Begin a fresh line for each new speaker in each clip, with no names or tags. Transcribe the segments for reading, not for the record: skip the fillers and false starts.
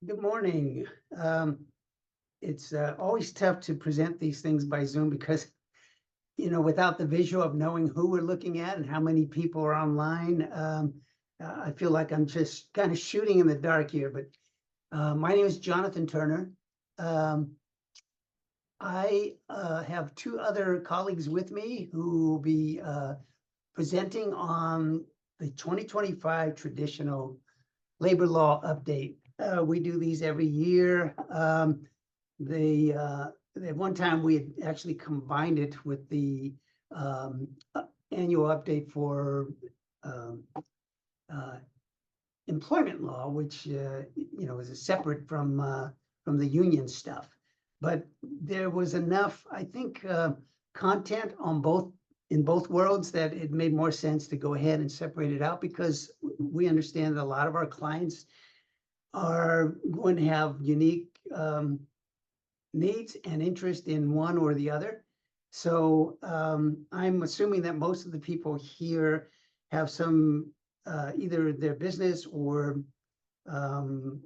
Good morning. It's always tough to present these things by Zoom because, without the visual of knowing who we're looking at and how many people are online, I feel like I'm just kind of shooting in the dark here. But my name is Jonathan Turner. Um, I have two other colleagues with me who will be presenting on the 2025 traditional labor law update. We do these every year. At one time we had actually combined it with the annual update for um, uh, employment law, which is separate from the union stuff. But there was enough, I think, content on both worlds that it made more sense to go ahead and separate it out because we understand that a lot of our clients are going to have unique needs and interest in one or the other. So I'm assuming that most of the people here have some either their business or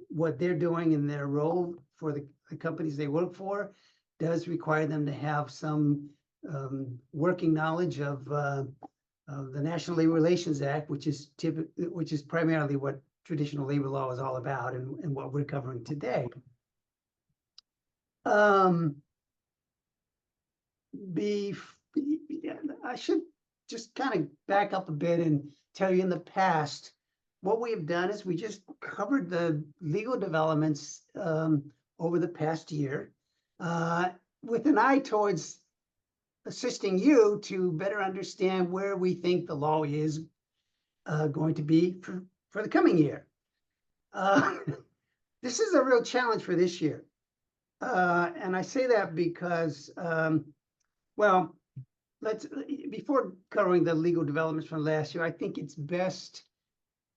what they're doing in their role for the companies they work for does require them to have some working knowledge of the National Labor Relations Act, which is primarily what traditional labor law is all about and what we're covering today. I should just kind of back up a bit and tell you in the past, what we have done is we just covered the legal developments over the past year with an eye towards assisting you to better understand where we think the law is going to be for the coming year. This is a real challenge for this year. And I say that because, well, before covering the legal developments from last year, I think it's best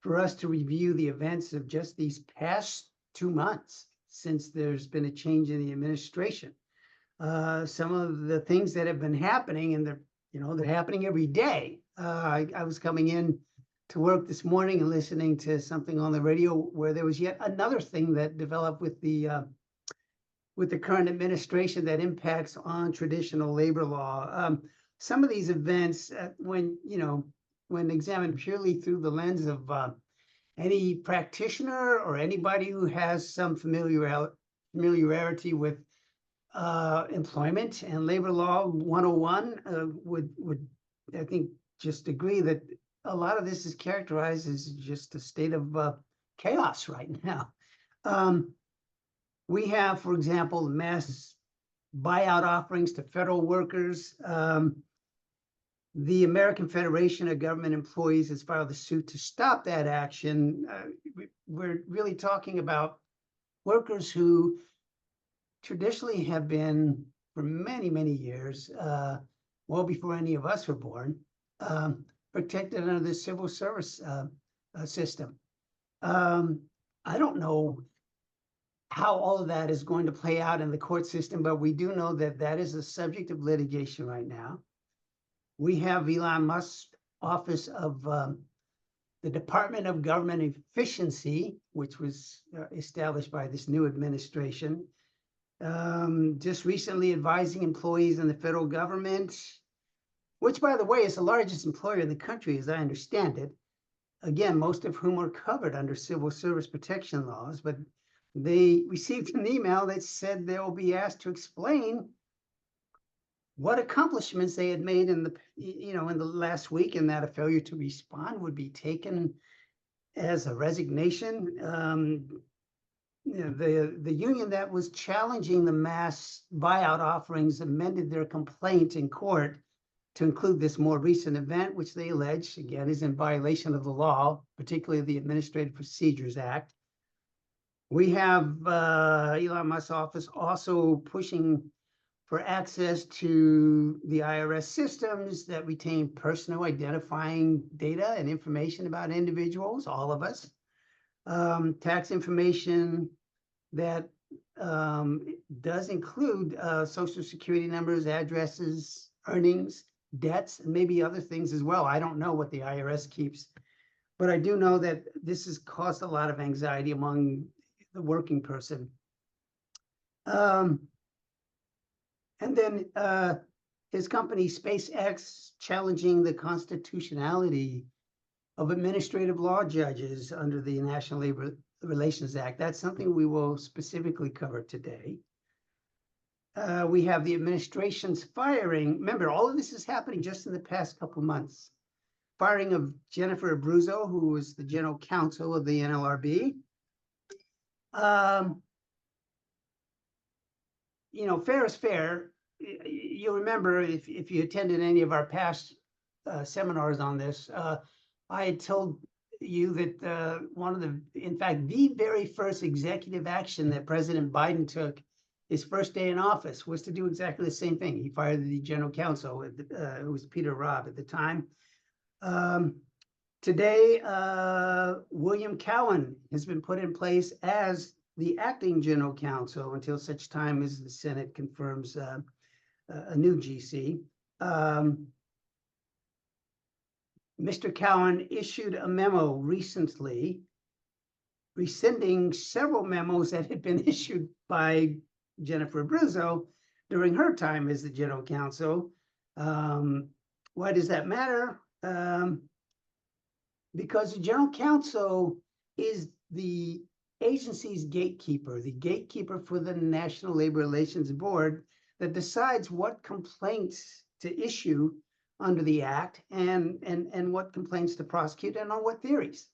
for us to review the events of just these past 2 months since there's been a change in the administration. Some of the things that have been happening, and they're happening every day. I was coming in to work this morning and listening to something on the radio where there was yet another thing that developed with the current administration that impacts on traditional labor law. Some of these events, when examined purely through the lens of any practitioner or anybody who has some familiarity with employment and labor law 101 would I think just agree that a lot of this is characterized as just a state of chaos right now. We have, for example, mass buyout offerings to federal workers. The American Federation of Government Employees has filed a suit to stop that action. We're really talking about workers who traditionally have been, for many, many years, well before any of us were born, protected under the civil service system. I don't know how all of that is going to play out in the court system, but we do know that that is a subject of litigation right now. We have Elon Musk's office of the Department of Government Efficiency, which was established by this new administration, just recently advising employees in the federal government, which, by the way, is the largest employer in the country, as I understand it. Again, most of whom are covered under civil service protection laws, but they received an email that said they will be asked to explain what accomplishments they had made in the last week, and that a failure to respond would be taken as a resignation. The union that was challenging the mass buyout offerings amended their complaint in court to include this more recent event, which they allege, again, is in violation of the law, particularly the Administrative Procedures Act. We have Elon Musk's office also pushing for access to the IRS systems that retain personal identifying data and information about individuals, all of us. Tax information that does include Social Security numbers, addresses, earnings, debts, and maybe other things as well. I don't know what the IRS keeps, but I do know that this has caused a lot of anxiety among the working person. And then his company, SpaceX, challenging the constitutionality of administrative law judges under the National Labor Relations Act. That's something we will specifically cover today. We have the administration's firing. Remember, all of this is happening just in the past couple months. Firing of Jennifer Abruzzo, who was the general counsel of the NLRB. You know, fair is fair. You'll remember if you attended any of our past seminars on this, I had told you that one of the, in fact, the very first executive action that President Biden took his first day in office was to do exactly the same thing. He fired the general counsel, who was Peter Robb at the time. Today, William Cowan has been put in place as the acting general counsel until such time as the Senate confirms a new GC. Mr. Cowan issued a memo recently rescinding several memos that had been issued by Jennifer Abruzzo during her time as the general counsel. Why does that matter? Because the general counsel is the agency's gatekeeper, the gatekeeper for the National Labor Relations Board that decides what complaints to issue under the act and what complaints to prosecute and on what theories.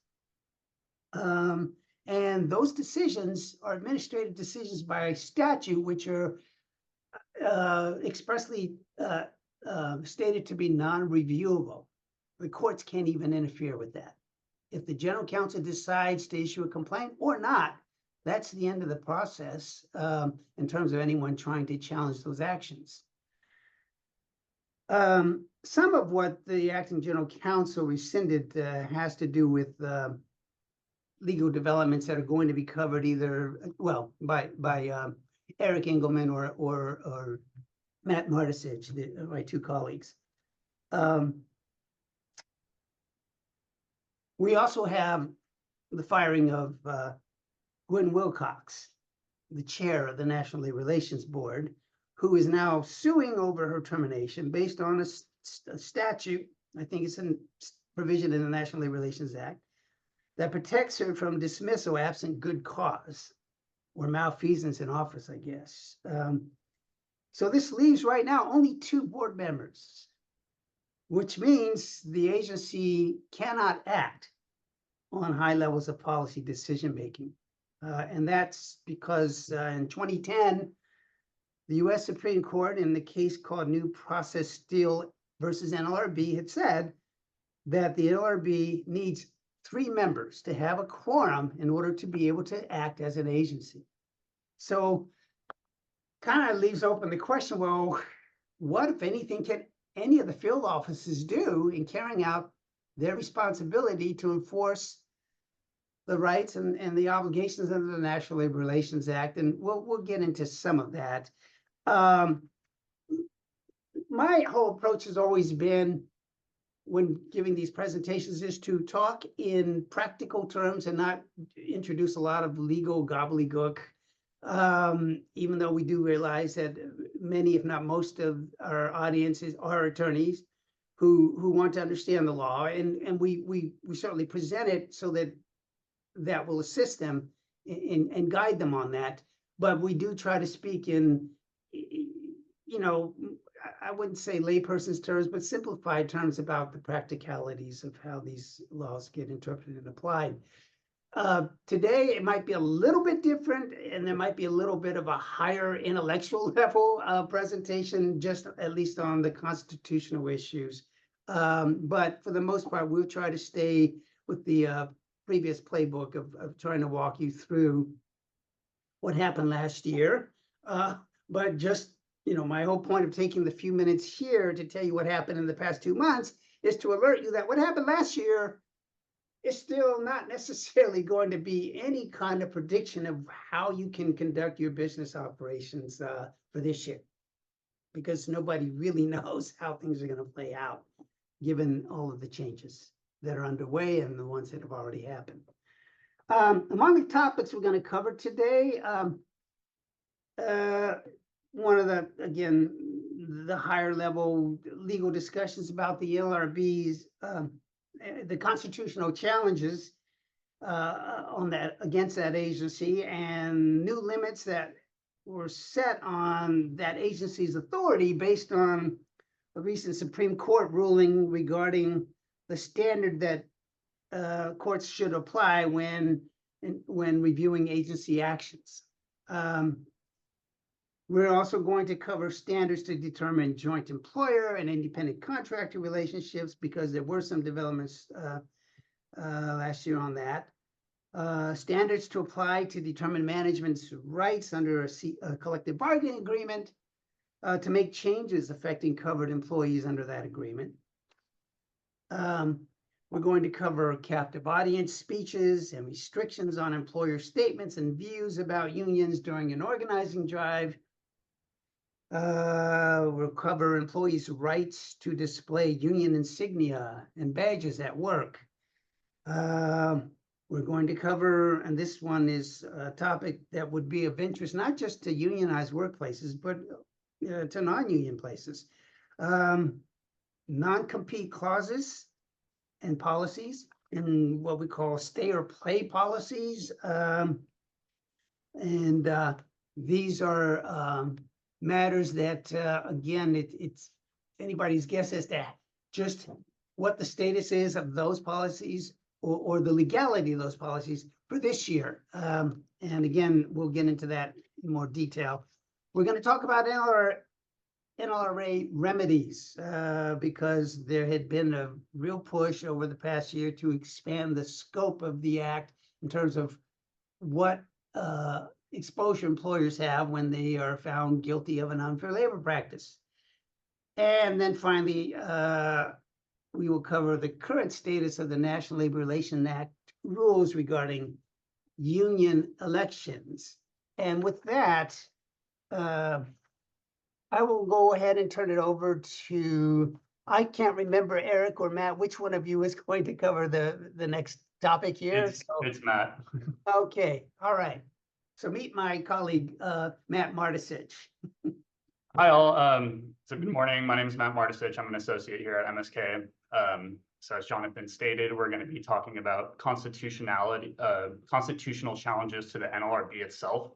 And those decisions are administrative decisions by statute, which are expressly stated to be non-reviewable. The courts can't even interfere with that. If the general counsel decides to issue a complaint or not, that's the end of the process in terms of anyone trying to challenge those actions. Some of what the acting general counsel rescinded has to do with legal developments that are going to be covered either, well, by Eric Engelman or Matt Martisich, my two colleagues. We also have the firing of Gwen Wilcox, the chair of the National Labor Relations Board, who is now suing over her termination based on a statute, I think it's a provision in the National Labor Relations Act, that protects her from dismissal absent good cause or malfeasance in office, I guess. So this leaves right now only 2 board members, which means the agency cannot act on high levels of policy decision-making. And that's because in 2010, the US Supreme Court in the case called New Process Steel versus NLRB had said that the NLRB needs 3 members to have a quorum in order to be able to act as an agency. So kind of leaves open the question, well, what, if anything, can any of the field offices do in carrying out their responsibility to enforce the rights and the obligations under the National Labor Relations Act? And we'll get into some of that. My whole approach has always been, when giving these presentations, is to talk in practical terms and not introduce a lot of legal gobbledygook, even though we do realize that many, if not most of our audiences are attorneys who want to understand the law, and we certainly present it so that will assist them and guide them on that. But we do try to speak in, you know, I wouldn't say layperson's terms, but simplified terms about the practicalities of how these laws get interpreted and applied. Today, it might be a little bit different, and there might be a little bit of a higher intellectual level presentation, just at least on the constitutional issues. But for the most part, we'll try to stay with the previous playbook of trying to walk you through what happened last year. But just, you know, my whole point of taking the few minutes here to tell you what happened in the past 2 months is to alert you that what happened last year is still not necessarily going to be any kind of prediction of how you can conduct your business operations for this year, because nobody really knows how things are going to play out, given all of the changes that are underway and the ones that have already happened. Among the topics we're going to cover today, one of the, again, the higher level legal discussions about the NLRB's, the constitutional challenges on that, against that agency, and new limits that were set on that agency's authority based on a recent Supreme Court ruling regarding the standard that courts should apply when reviewing agency actions. We're also going to cover standards to determine joint employer and independent contractor relationships, because there were some developments last year on that. Standards to apply to determine management's rights under a collective bargaining agreement, to make changes affecting covered employees under that agreement. We're going to cover captive audience speeches and restrictions on employer statements and views about unions during an organizing drive. We'll cover employees' rights to display union insignia and badges at work. We're going to cover, and this one is a topic that would be of interest, not just to unionized workplaces, but to non-union places. Non-compete clauses and policies, and what we call stay or play policies. These are matters that, again, it's anybody's guess as to just what the status is of those policies, or the legality of those policies for this year. And again, we'll get into that in more detail. We're going to talk about NLRA remedies, because there had been a real push over the past year to expand the scope of the act in terms of what exposure employers have when they are found guilty of an unfair labor practice. And then finally, we will cover the current status of the National Labor Relations Act rules regarding union elections. And with that, I will go ahead and turn it over to, I can't remember, Eric or Matt, which one of you is going to cover the next topic here?
It's Matt.
Okay, all right. So meet my colleague, Matt Martisich.
Hi all, so good morning. My name is Matt Martisich. I'm an associate here at MSK. So as Jonathan stated, we're going to be talking about constitutional challenges to the NLRB itself.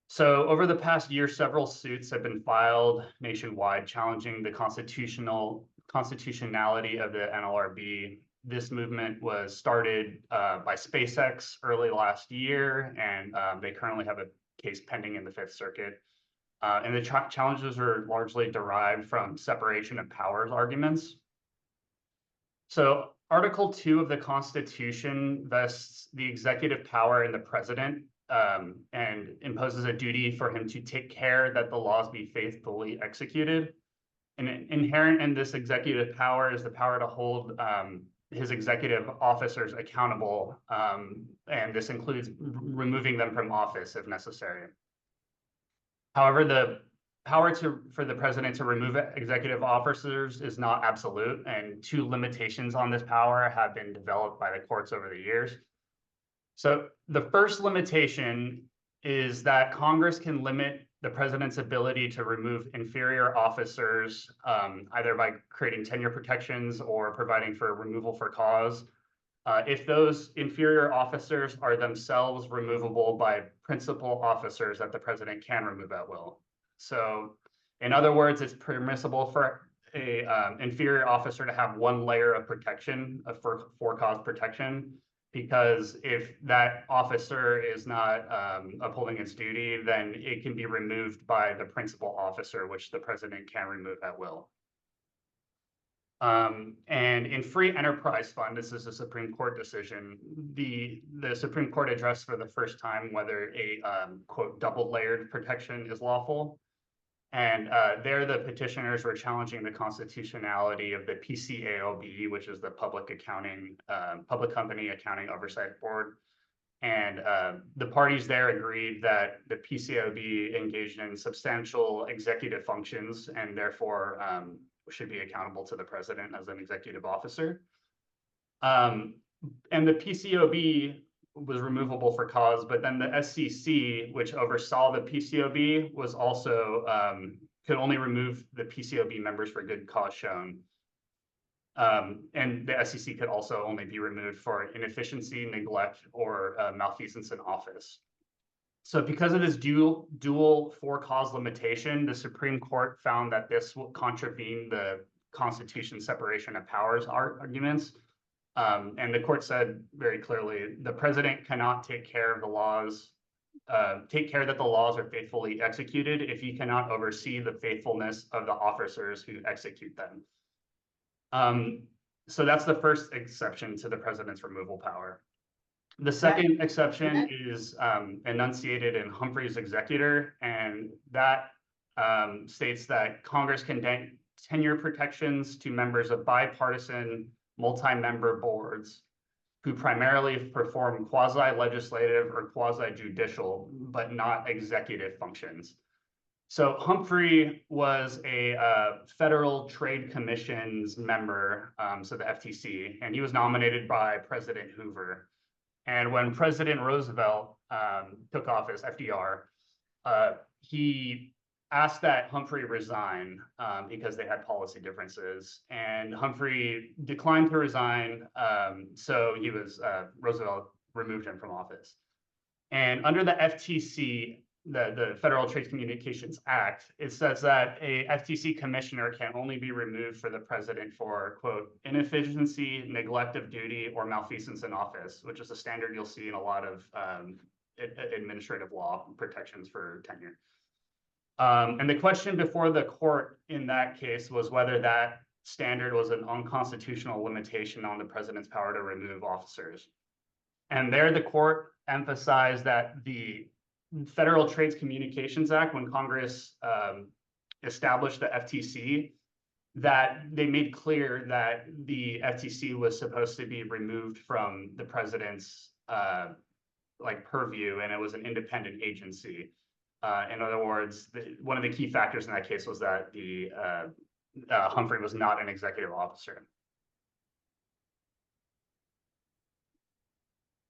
So over the past year, several suits have been filed nationwide challenging the constitutionality of the NLRB. This movement was started by SpaceX early last year, and they currently have a case pending in the Fifth Circuit. And the challenges are largely derived from separation of powers arguments. So Article 2 of the Constitution vests the executive power in the president, and imposes a duty for him to take care that the laws be faithfully executed. And inherent in this executive power is the power to hold his executive officers accountable, and this includes removing them from office if necessary. However, the power for the president to remove executive officers is not absolute, and two limitations on this power have been developed by the courts over the years. So the first limitation is that Congress can limit the president's ability to remove inferior officers, either by creating tenure protections or providing for removal for cause, if those inferior officers are themselves removable by principal officers that the president can remove at will. So in other words, it's permissible for a inferior officer to have one layer of protection, for cause protection, because if that officer is not upholding its duty, then it can be removed by the principal officer, which the president can remove at will. And in Free Enterprise Fund, this is a Supreme Court decision, the Supreme Court addressed for the first time whether a quote double layered protection is lawful. And there the petitioners were challenging the constitutionality of the PCAOB, which is the Public Company Accounting Oversight Board. And the parties there agreed that the PCAOB engaged in substantial executive functions and therefore should be accountable to the president as an executive officer. And the PCAOB was removable for cause, but then the SCC, which oversaw the PCOB, was also could only remove the PCOB members for good cause shown. And the SCC could also only be removed for inefficiency, neglect, or malfeasance in office. So because of this dual for cause limitation, the Supreme Court found that this will contravene the Constitution separation of powers arguments. And the court said very clearly, the president cannot take care of the laws, take care that the laws are faithfully executed if he cannot oversee the faithfulness of the officers who execute them. So that's the first exception to the president's removal power. The second exception is enunciated in Humphrey's Executor, and that states that Congress can tenure protections to members of bipartisan multi-member boards who primarily perform quasi-legislative or quasi-judicial, but not executive functions. So Humphrey was a Federal Trade Commission's member, so the FTC, and he was nominated by President Hoover. And when President Roosevelt took office, FDR, he asked that Humphrey resign because they had policy differences. And Humphrey declined to resign, so Roosevelt removed him from office. And under the FTC, the Federal Trade Communications Act, it says that a FTC commissioner can only be removed for the president for, quote, inefficiency, neglect of duty, or malfeasance in office, which is a standard you'll see in a lot of administrative law protections for tenure. And the question before the court in that case was whether that standard was an unconstitutional limitation on the president's power to remove officers. And there the court emphasized that the Federal Trade Communications Act, when Congress established the FTC, that they made clear that the FTC was supposed to be removed from the president's purview, and it was an independent agency. In other words, one of the key factors in that case was that Humphrey was not an executive officer.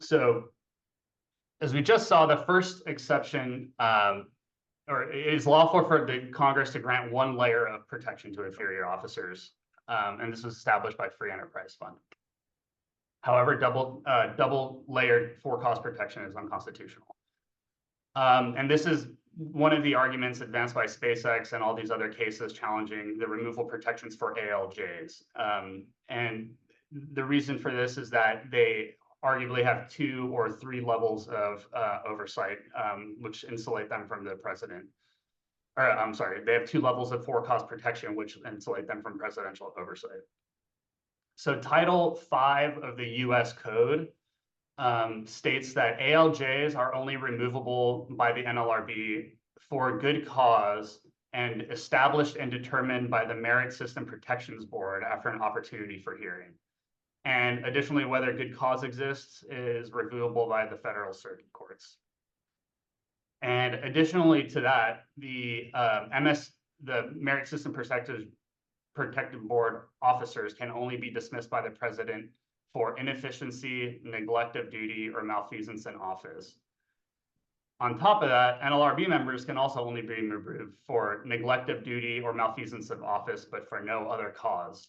So, as we just saw, the first exception, or it is lawful for the Congress to grant one layer of protection to inferior officers, and this was established by Free Enterprise Fund. However, double layered for cause protection is unconstitutional. And this is one of the arguments advanced by SpaceX and all these other cases challenging the removal protections for ALJs. And the reason for this is that they arguably have 2 or 3 levels of oversight, which insulate them from the president. Or I'm sorry, they have 2 levels of for cause protection, which insulate them from presidential oversight. So Title V of the US Code states that ALJs are only removable by the NLRB for good cause and established and determined by the Merit System Protections Board after an opportunity for hearing. And additionally, whether good cause exists is reviewable by the federal circuit courts. And additionally to that, the Merit System Protective Board officers can only be dismissed by the president for inefficiency, neglect of duty, or malfeasance in office. On top of that, NLRB members can also only be removed for neglect of duty or malfeasance of office, but for no other cause.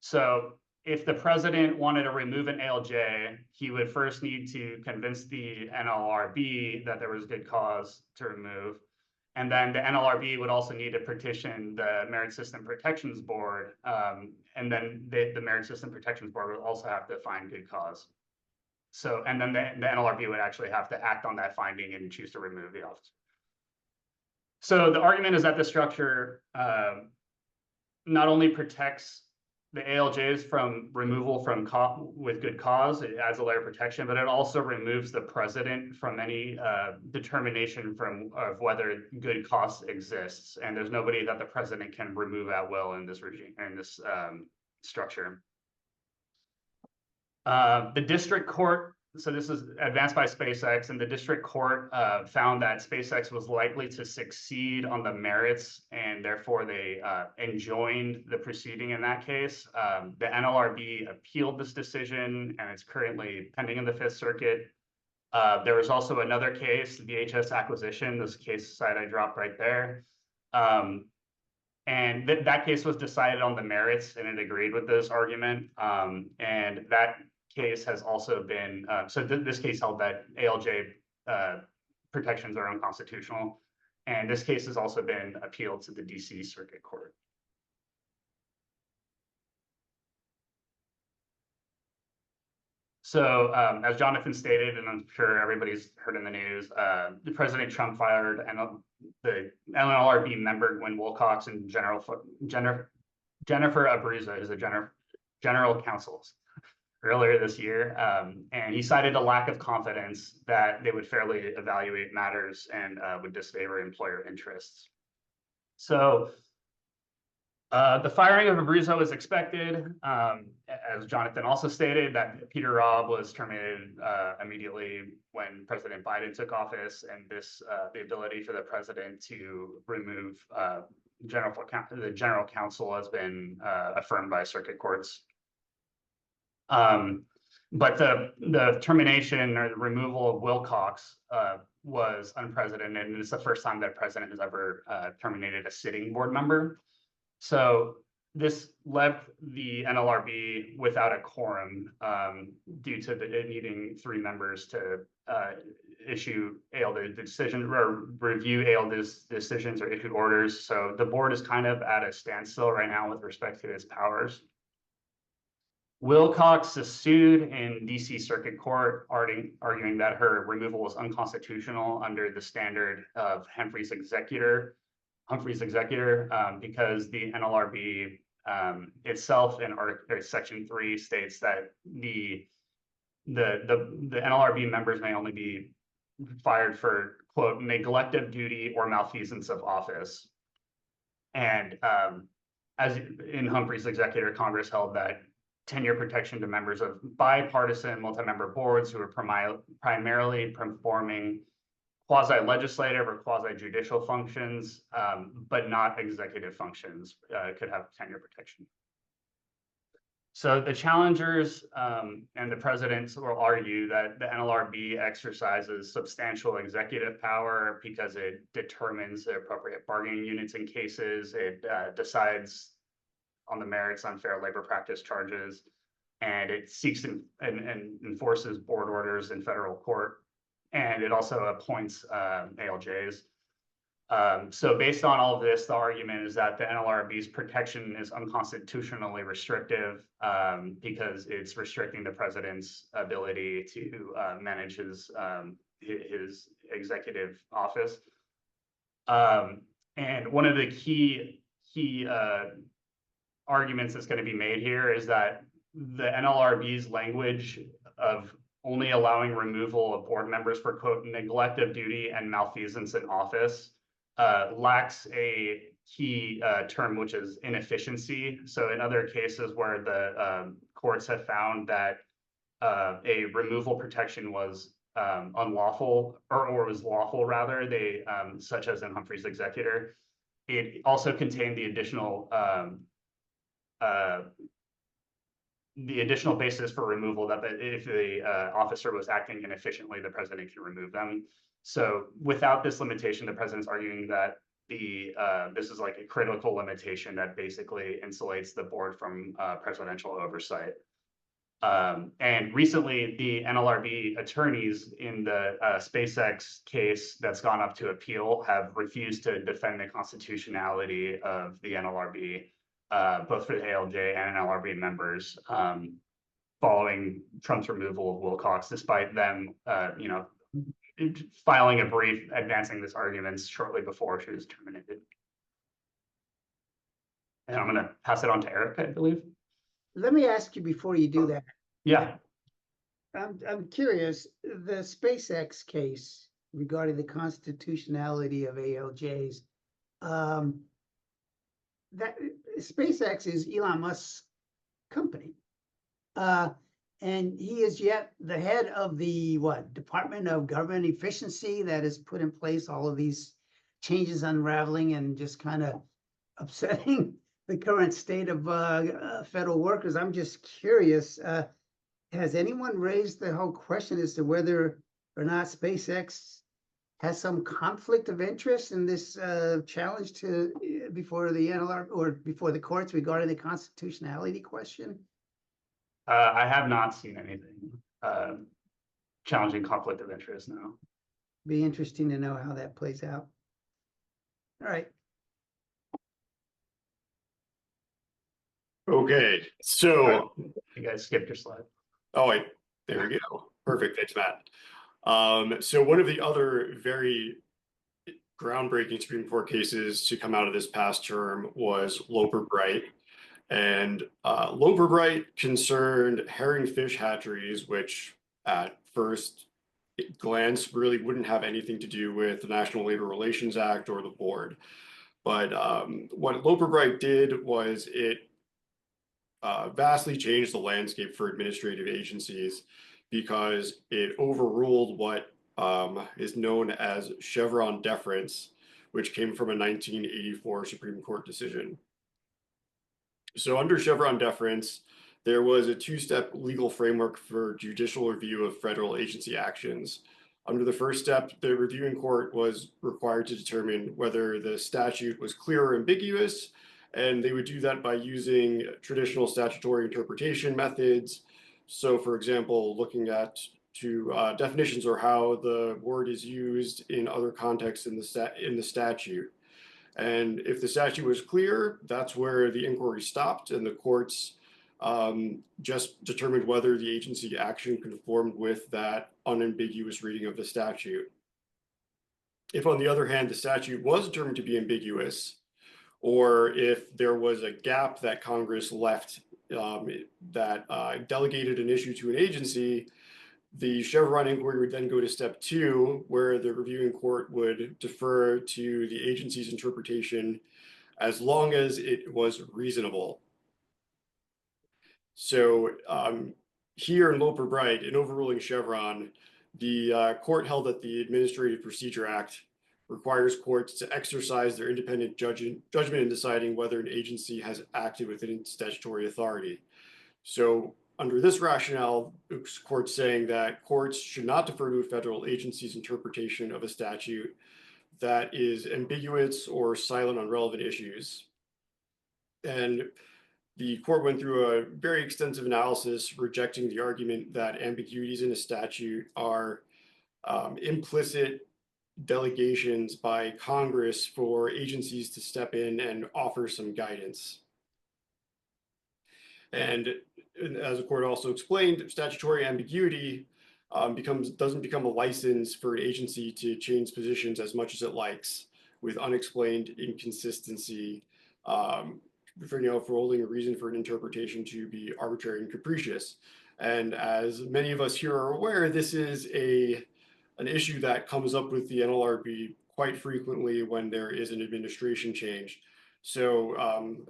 So if the president wanted to remove an ALJ, he would first need to convince the NLRB that there was good cause to remove. And then the NLRB would also need to petition the Merit System Protections Board. And then the Merit System Protections Board would also have to find good cause. So, and then the NLRB would actually have to act on that finding and choose to remove the officer. So the argument is that the structure not only protects the ALJs from removal with good cause, it adds a layer of protection, but it also removes the president from any determination of whether good cause exists. And there's nobody that the president can remove at will in this regime, in this structure. The district court, so this is advanced by SpaceX, and the district court found that SpaceX was likely to succeed on the merits, and therefore they enjoined the proceeding in that case. The NLRB appealed this decision, and it's currently pending in the Fifth Circuit. There was also another case, the VHS acquisition, this case site I dropped right there. And that case was decided on the merits, and it agreed with this argument. And that case has also been, this case held that ALJ protections are unconstitutional. And this case has also been appealed to the DC Circuit Court. So as Jonathan stated, and I'm sure everybody's heard in the news, the President Trump fired the NLRB member Gwen Wilcox and Jennifer Abruzzo is the general counsels earlier this year. And he cited a lack of confidence that they would fairly evaluate matters and would disfavor employer interests. So the firing of Abruzzo was expected. As Jonathan also stated, that Peter Robb was terminated immediately when President Biden took office, and the ability for the president to remove the general counsel has been affirmed by circuit courts. But the termination or the removal of Wilcox was unprecedented, and it's the first time that a president has ever terminated a sitting board member. So this left the NLRB without a quorum due to it needing 3 members to issue ALD decision or review ALD decisions or issue orders. So the board is kind of at a standstill right now with respect to its powers. Wilcox is sued in DC Circuit Court, arguing that her removal was unconstitutional under the standard of Humphrey's executor, because the NLRB itself in Section 3 states that the NLRB members may only be fired for, quote, neglect of duty or malfeasance of office. And as in Humphrey's executor, Congress held that tenure protection to members of bipartisan multi-member boards who are primarily performing quasi-legislative or quasi-judicial functions, but not executive functions, could have tenure protection. So the challengers and the presidents will argue that the NLRB exercises substantial executive power because it determines the appropriate bargaining units in cases, it decides on the merits unfair labor practice charges, and it seeks and enforces board orders in federal court. And it also appoints ALJs. So based on all of this, the argument is that the NLRB's protection is unconstitutionally restrictive because it's restricting the president's ability to manage his executive office. And one of the key arguments that's going to be made here is that the NLRB's language of only allowing removal of board members for, quote, neglect of duty and malfeasance in office lacks a key term, which is inefficiency. So in other cases where the courts have found that a removal protection was unlawful or was lawful rather, they such as in Humphrey's executor, it also contained the additional basis for removal that if the officer was acting inefficiently, the president can remove them. So without this limitation, the president's arguing that this is like a critical limitation that basically insulates the board from presidential oversight. And recently, the NLRB attorneys in the SpaceX case that's gone up to appeal have refused to defend the constitutionality of the NLRB, both for the ALJ and NLRB members, following Trump's removal of Wilcox, despite them, filing a brief advancing this argument shortly before she was terminated. And I'm going to pass it on to Eric, I believe.
Let me ask you before you do that.
Yeah.
I'm curious, the SpaceX case regarding the constitutionality of ALJs, that SpaceX is Elon Musk's company. And he is yet the head of the Department of Government Efficiency that has put in place all of these changes, unraveling and just kind of upsetting the current state of federal workers. I'm just curious, has anyone raised the whole question as to whether or not SpaceX has some conflict of interest in this challenge to before the NLR or before the courts regarding the constitutionality question?
I have not seen anything challenging conflict of interest, no.
Be interesting to know how that plays out. All right.
Okay, so,
You guys skipped your slide.
oh, wait, there we go. Perfect, thanks, Matt. So one of the other very groundbreaking Supreme Court cases to come out of this past term was Loper Bright. And Loper Bright concerned herring fish hatcheries, which at first glance really wouldn't have anything to do with the National Labor Relations Act or the board. But what Loper Bright did was it vastly changed the landscape for administrative agencies because it overruled what is known as Chevron deference, which came from a 1984 Supreme Court decision. So under Chevron deference, there was a two-step legal framework for judicial review of federal agency actions. Under the first step, the reviewing court was required to determine whether the statute was clear or ambiguous, and they would do that by using traditional statutory interpretation methods. So for example, looking at definitions or how the word is used in other contexts in the statute. And if the statute was clear, that's where the inquiry stopped, and the courts just determined whether the agency action conformed with that unambiguous reading of the statute. If, on the other hand, the statute was determined to be ambiguous, or if there was a gap that Congress left that delegated an issue to an agency, the Chevron inquiry would then go to step two, where the reviewing court would defer to the agency's interpretation as long as it was reasonable. So here in Loper Bright, in overruling Chevron, the court held that the Administrative Procedure Act requires courts to exercise their independent judgment in deciding whether an agency has acted within its statutory authority. So under this rationale, the court's saying that courts should not defer to a federal agency's interpretation of a statute that is ambiguous or silent on relevant issues. And the court went through a very extensive analysis rejecting the argument that ambiguities in a statute are implicit delegations by Congress for agencies to step in and offer some guidance. And as the court also explained, statutory ambiguity doesn't become a license for an agency to change positions as much as it likes with unexplained inconsistency for holding a reason for an interpretation to be arbitrary and capricious. And as many of us here are aware, this is an issue that comes up with the NLRB quite frequently when there is an administration change. So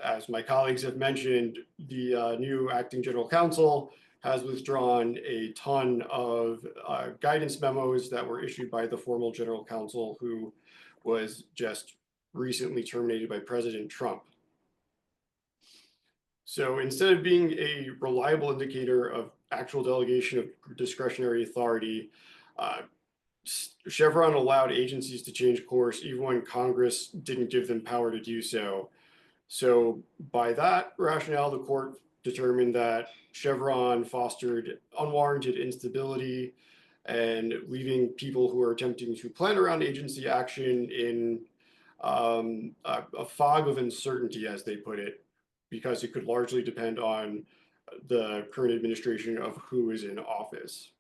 as my colleagues have mentioned, the new acting general counsel has withdrawn a ton of guidance memos that were issued by the formal general counsel, who was just recently terminated by President Trump. So instead of being a reliable indicator of actual delegation of discretionary authority, Chevron allowed agencies to change course even when Congress didn't give them power to do so. So by that rationale, the court determined that Chevron fostered unwarranted instability and leaving people who are attempting to plan around agency action in a fog of uncertainty, as they put it, because it could largely depend on the current administration of who is in office.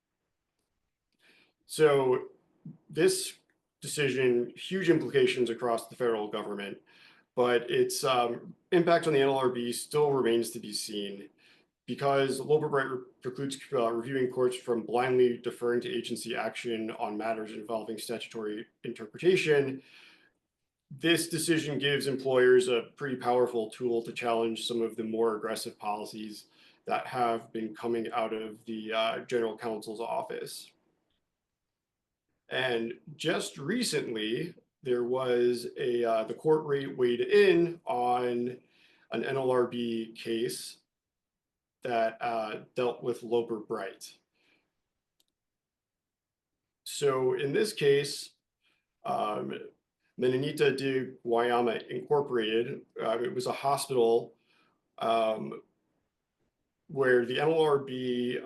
So this decision, huge implications across the federal government, but its impact on the NLRB still remains to be seen, because Loper Bright precludes reviewing courts from blindly deferring to agency action on matters involving statutory interpretation. This decision gives employers a pretty powerful tool to challenge some of the more aggressive policies that have been coming out of the general counsel's office. And just recently, there was the court weighed in on an NLRB case that dealt with Loper Bright. So in this case, Menonita de Guayama Incorporated, it was a hospital where the NLRB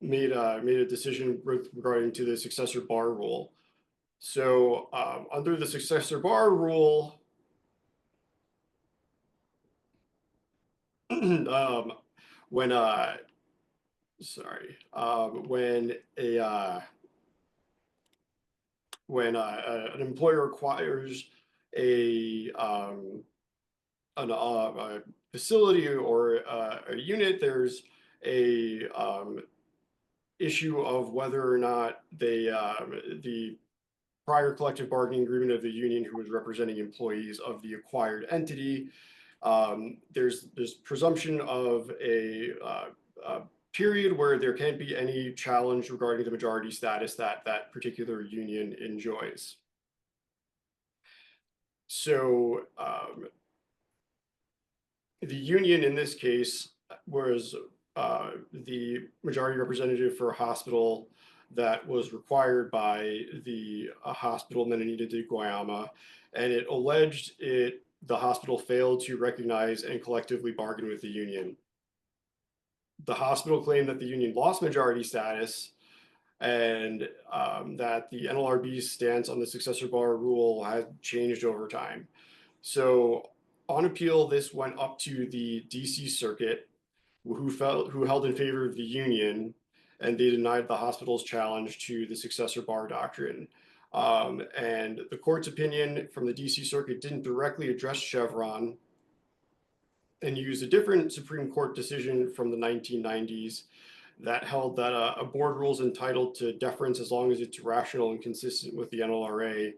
made a decision regarding to the successor bar rule. So under the successor bar rule, when an employer acquires a facility or a unit, there's a issue of whether or not the prior collective bargaining agreement of the union who was representing employees of the acquired entity. There's presumption of a period where there can't be any challenge regarding the majority status that that particular union enjoys. So the union in this case was the majority representative for a hospital that was required by the hospital Menonita de Guayama, and it alleged the hospital failed to recognize and collectively bargain with the union. The hospital claimed that the union lost majority status and that the NLRB's stance on the successor bar rule had changed over time. So on appeal, this went up to the DC Circuit, who held in favor of the union, and they denied the hospital's challenge to the successor bar doctrine. And the court's opinion from the DC Circuit didn't directly address Chevron and used a different Supreme Court decision from the 1990s that held that a board rule is entitled to deference as long as it's rational and consistent with the NLRA,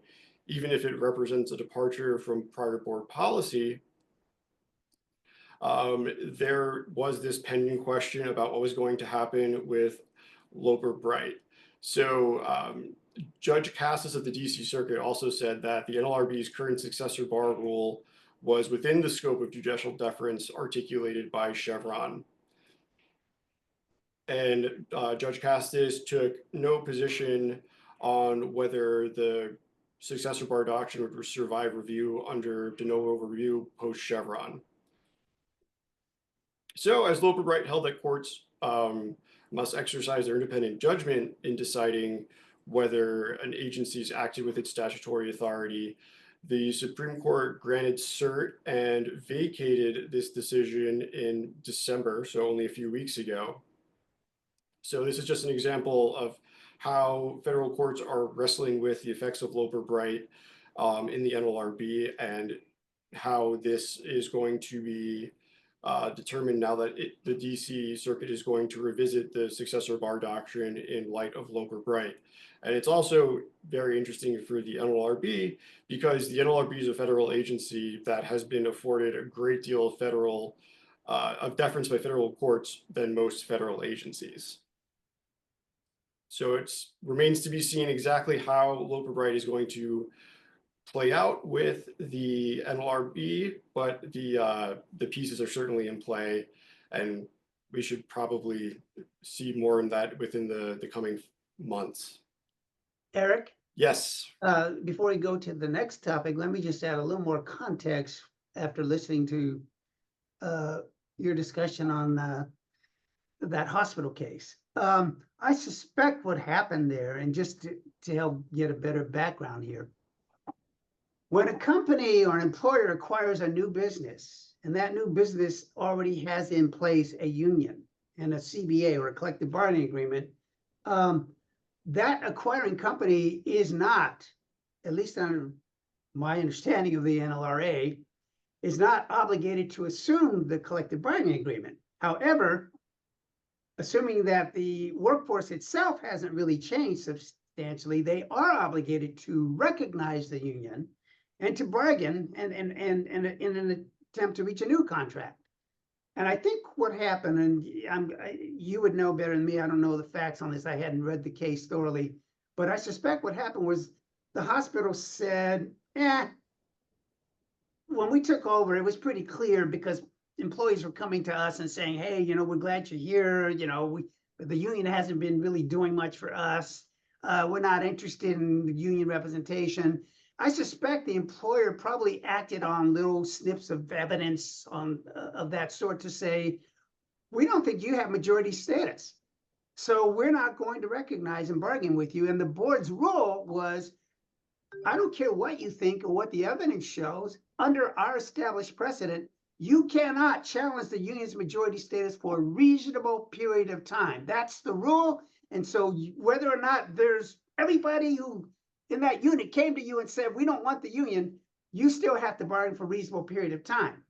even if it represents a departure from prior board policy. There was this pending question about what was going to happen with Loper Bright. So Judge Cassis of the DC Circuit also said that the NLRB's current successor bar rule was within the scope of judicial deference articulated by Chevron. And Judge Cassis took no position on whether the successor bar doctrine would survive review under de novo review post Chevron. So as Loper Bright held that courts must exercise their independent judgment in deciding whether an agency's acted with its statutory authority, the Supreme Court granted cert and vacated this decision in December, so only a few weeks ago. So this is just an example of how federal courts are wrestling with the effects of Loper Bright in the NLRB and how this is going to be determined now that the DC Circuit is going to revisit the successor bar doctrine in light of Loper Bright. And it's also very interesting for the NLRB because the NLRB is a federal agency that has been afforded a great deal of federal of deference by federal courts than most federal agencies. So it remains to be seen exactly how Loper Bright is going to play out with the NLRB, but the pieces are certainly in play, and we should probably see more in that within the coming months.
Eric,
Yes.
before we go to the next topic, let me just add a little more context after listening to your discussion on that hospital case. I suspect what happened there, and just to help get a better background here, when a company or an employer acquires a new business, and that new business already has in place a union and a CBA or a collective bargaining agreement, that acquiring company is not, at least under my understanding of the NLRA, is not obligated to assume the collective bargaining agreement. However, assuming that the workforce itself hasn't really changed substantially, they are obligated to recognize the union and to bargain and in an attempt to reach a new contract. And I think what happened, and you would know better than me, I don't know the facts on this, I hadn't read the case thoroughly, but I suspect what happened was the hospital said, when we took over, it was pretty clear because employees were coming to us and saying, hey, we're glad you're here, the union hasn't been really doing much for us. We're not interested in the union representation. I suspect the employer probably acted on little snips of evidence of that sort to say, we don't think you have majority status. So we're not going to recognize and bargain with you. And the board's rule was, I don't care what you think or what the evidence shows, under our established precedent, you cannot challenge the union's majority status for a reasonable period of time. That's the rule. And so whether or not there's everybody who in that unit came to you and said, we don't want the union, you still have to bargain for a reasonable period of time.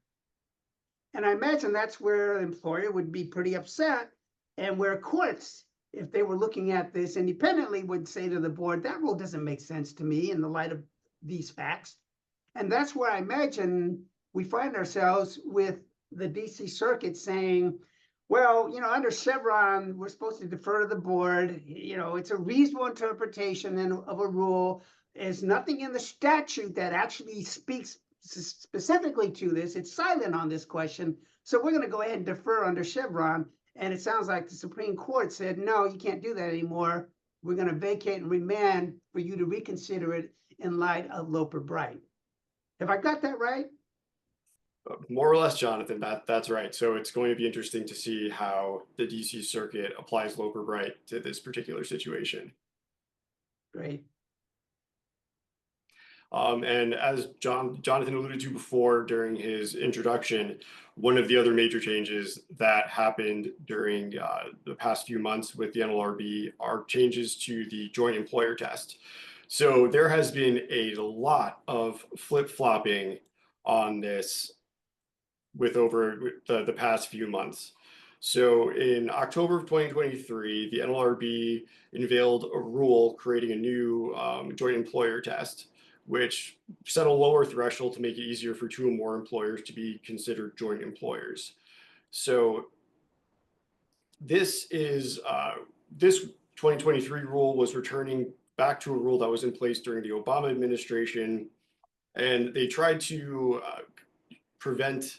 And I imagine that's where the employer would be pretty upset, and where courts, if they were looking at this independently, would say to the board, that rule doesn't make sense to me in the light of these facts. And that's where I imagine we find ourselves with the DC Circuit saying, well, under Chevron, we're supposed to defer to the board. It's a reasonable interpretation of a rule. There's nothing in the statute that actually speaks specifically to this. It's silent on this question. So we're going to go ahead and defer under Chevron. And it sounds like the Supreme Court said, no, you can't do that anymore. We're going to vacate and remand for you to reconsider it in light of Loper Bright. Have I got that right?
More or less, Jonathan, that's right. So it's going to be interesting to see how the DC Circuit applies Loper Bright to this particular situation.
Great.
And as Jonathan alluded to before during his introduction, one of the other major changes that happened during the past few months with the NLRB are changes to the joint employer test. So there has been a lot of flip-flopping on this over the past few months. So in October of 2023, the NLRB unveiled a rule creating a new joint employer test, which set a lower threshold to make it easier for two or more employers to be considered joint employers. So this 2023 rule was returning back to a rule that was in place during the Obama administration, and they tried to prevent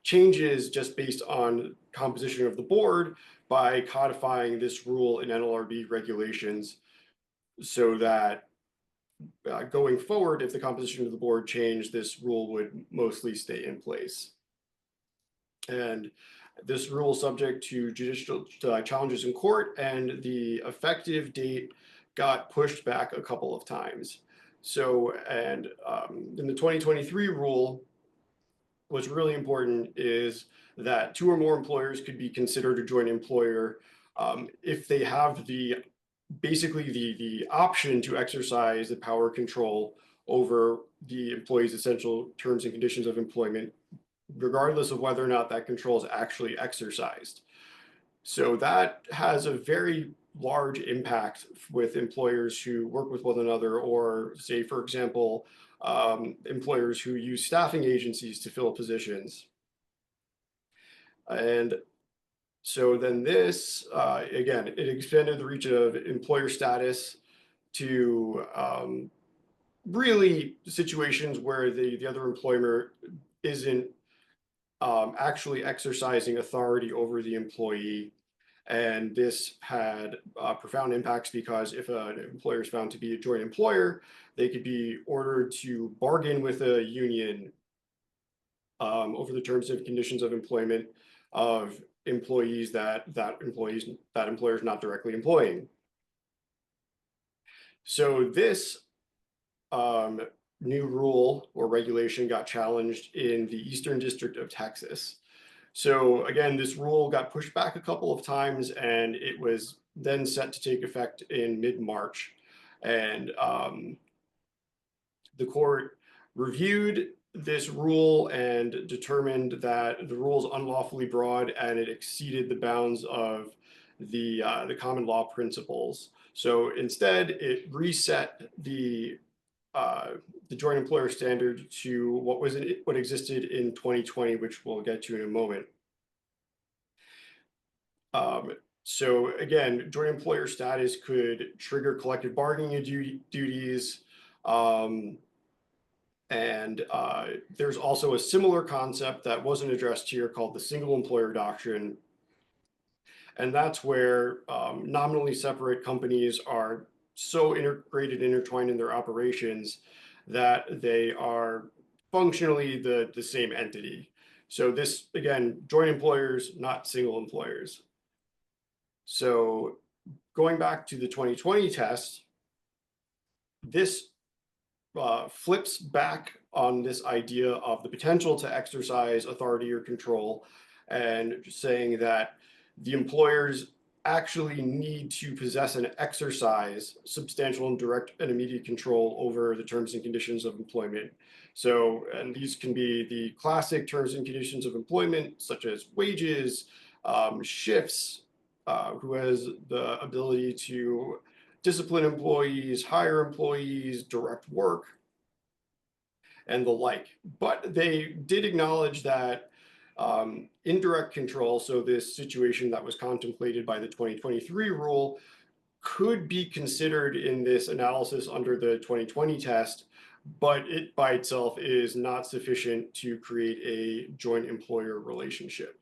changes just based on composition of the board by codifying this rule in NLRB regulations, so that going forward, if the composition of the board changed, this rule would mostly stay in place. And this rule is subject to judicial challenges in court, and the effective date got pushed back a couple of times. So, and in the 2023 rule, what's really important is that two or more employers could be considered a joint employer if they have basically the option to exercise the power control over the employee's essential terms and conditions of employment, regardless of whether or not that control is actually exercised. So that has a very large impact with employers who work with one another, or say, for example, employers who use staffing agencies to fill positions. And so then this, again, it expanded the reach of employer status to really situations where the other employer isn't actually exercising authority over the employee. And this had profound impacts, because if an employer is found to be a joint employer, they could be ordered to bargain with a union over the terms and conditions of employment of employees that employer is not directly employing. So this new rule or regulation got challenged in the Eastern District of Texas. So again, this rule got pushed back a couple of times, and it was then set to take effect in mid-March. And the court reviewed this rule and determined that the rule is unlawfully broad, and it exceeded the bounds of the common law principles. So instead, it reset the joint employer standard to what existed in 2020, which we'll get to in a moment. So again, joint employer status could trigger collective bargaining duties. And there's also a similar concept that wasn't addressed here called the single employer doctrine. And that's where nominally separate companies are so integrated, intertwined in their operations that they are functionally the same entity. So this, again, joint employers, not single employers. So going back to the 2020 test, this flips back on this idea of the potential to exercise authority or control, and saying that the employers actually need to possess and exercise substantial and direct and immediate control over the terms and conditions of employment. So, and these can be the classic terms and conditions of employment, such as wages, shifts, who has the ability to discipline employees, hire employees, direct work, and the like. But they did acknowledge that indirect control, so this situation that was contemplated by the 2023 rule, could be considered in this analysis under the 2020 test, but it by itself is not sufficient to create a joint employer relationship.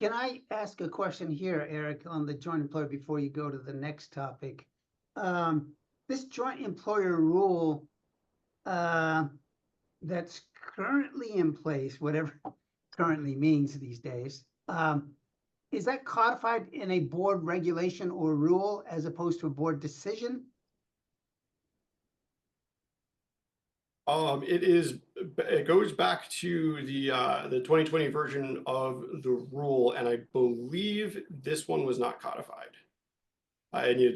Can I ask a question here, Eric, on the joint employer before you go to the next topic? This joint employer rule that's currently in place, whatever currently means these days, is that codified in a board regulation or rule as opposed to a board decision?
It goes back to the 2020 version of the rule, and I believe this one was not codified. I would need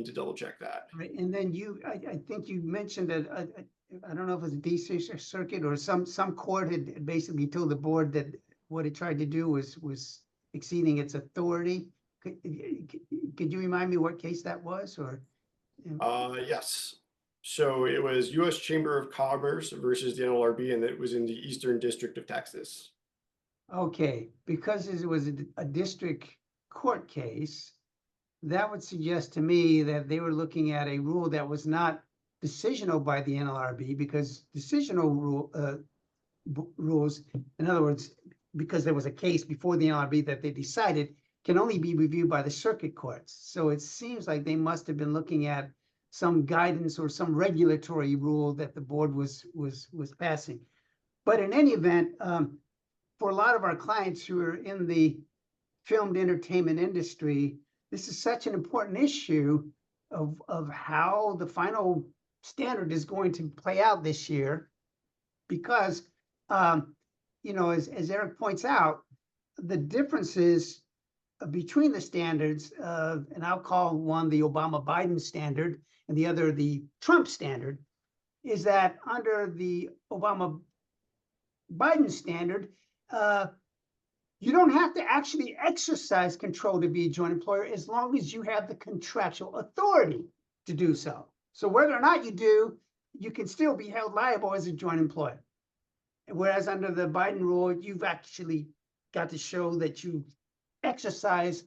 to double check that.
Right, and then I think you mentioned that, I don't know if it was a DC circuit or some court had basically told the board that what it tried to do was exceeding its authority. Could you remind me what case that was, or?
Yes. So it was U.S. Chamber of Commerce versus the NLRB, and it was in the Eastern District of Texas.
Okay, because it was a district court case, that would suggest to me that they were looking at a rule that was not decisional by the NLRB, because decisional rules, in other words, because there was a case before the NLRB that they decided, can only be reviewed by the circuit courts. So it seems like they must have been looking at some guidance or some regulatory rule that the board was passing. But in any event, for a lot of our clients who are in the filmed entertainment industry, this is such an important issue of how the final standard is going to play out this year, because you know, as Eric points out, the differences between the standards, and I'll call one the Obama-Biden standard and the other the Trump standard, is that under the Obama-Biden standard, you don't have to actually exercise control to be a joint employer as long as you have the contractual authority to do so. So whether or not you do, you can still be held liable as a joint employer. Whereas under the Biden rule, you've actually got to show that you exercise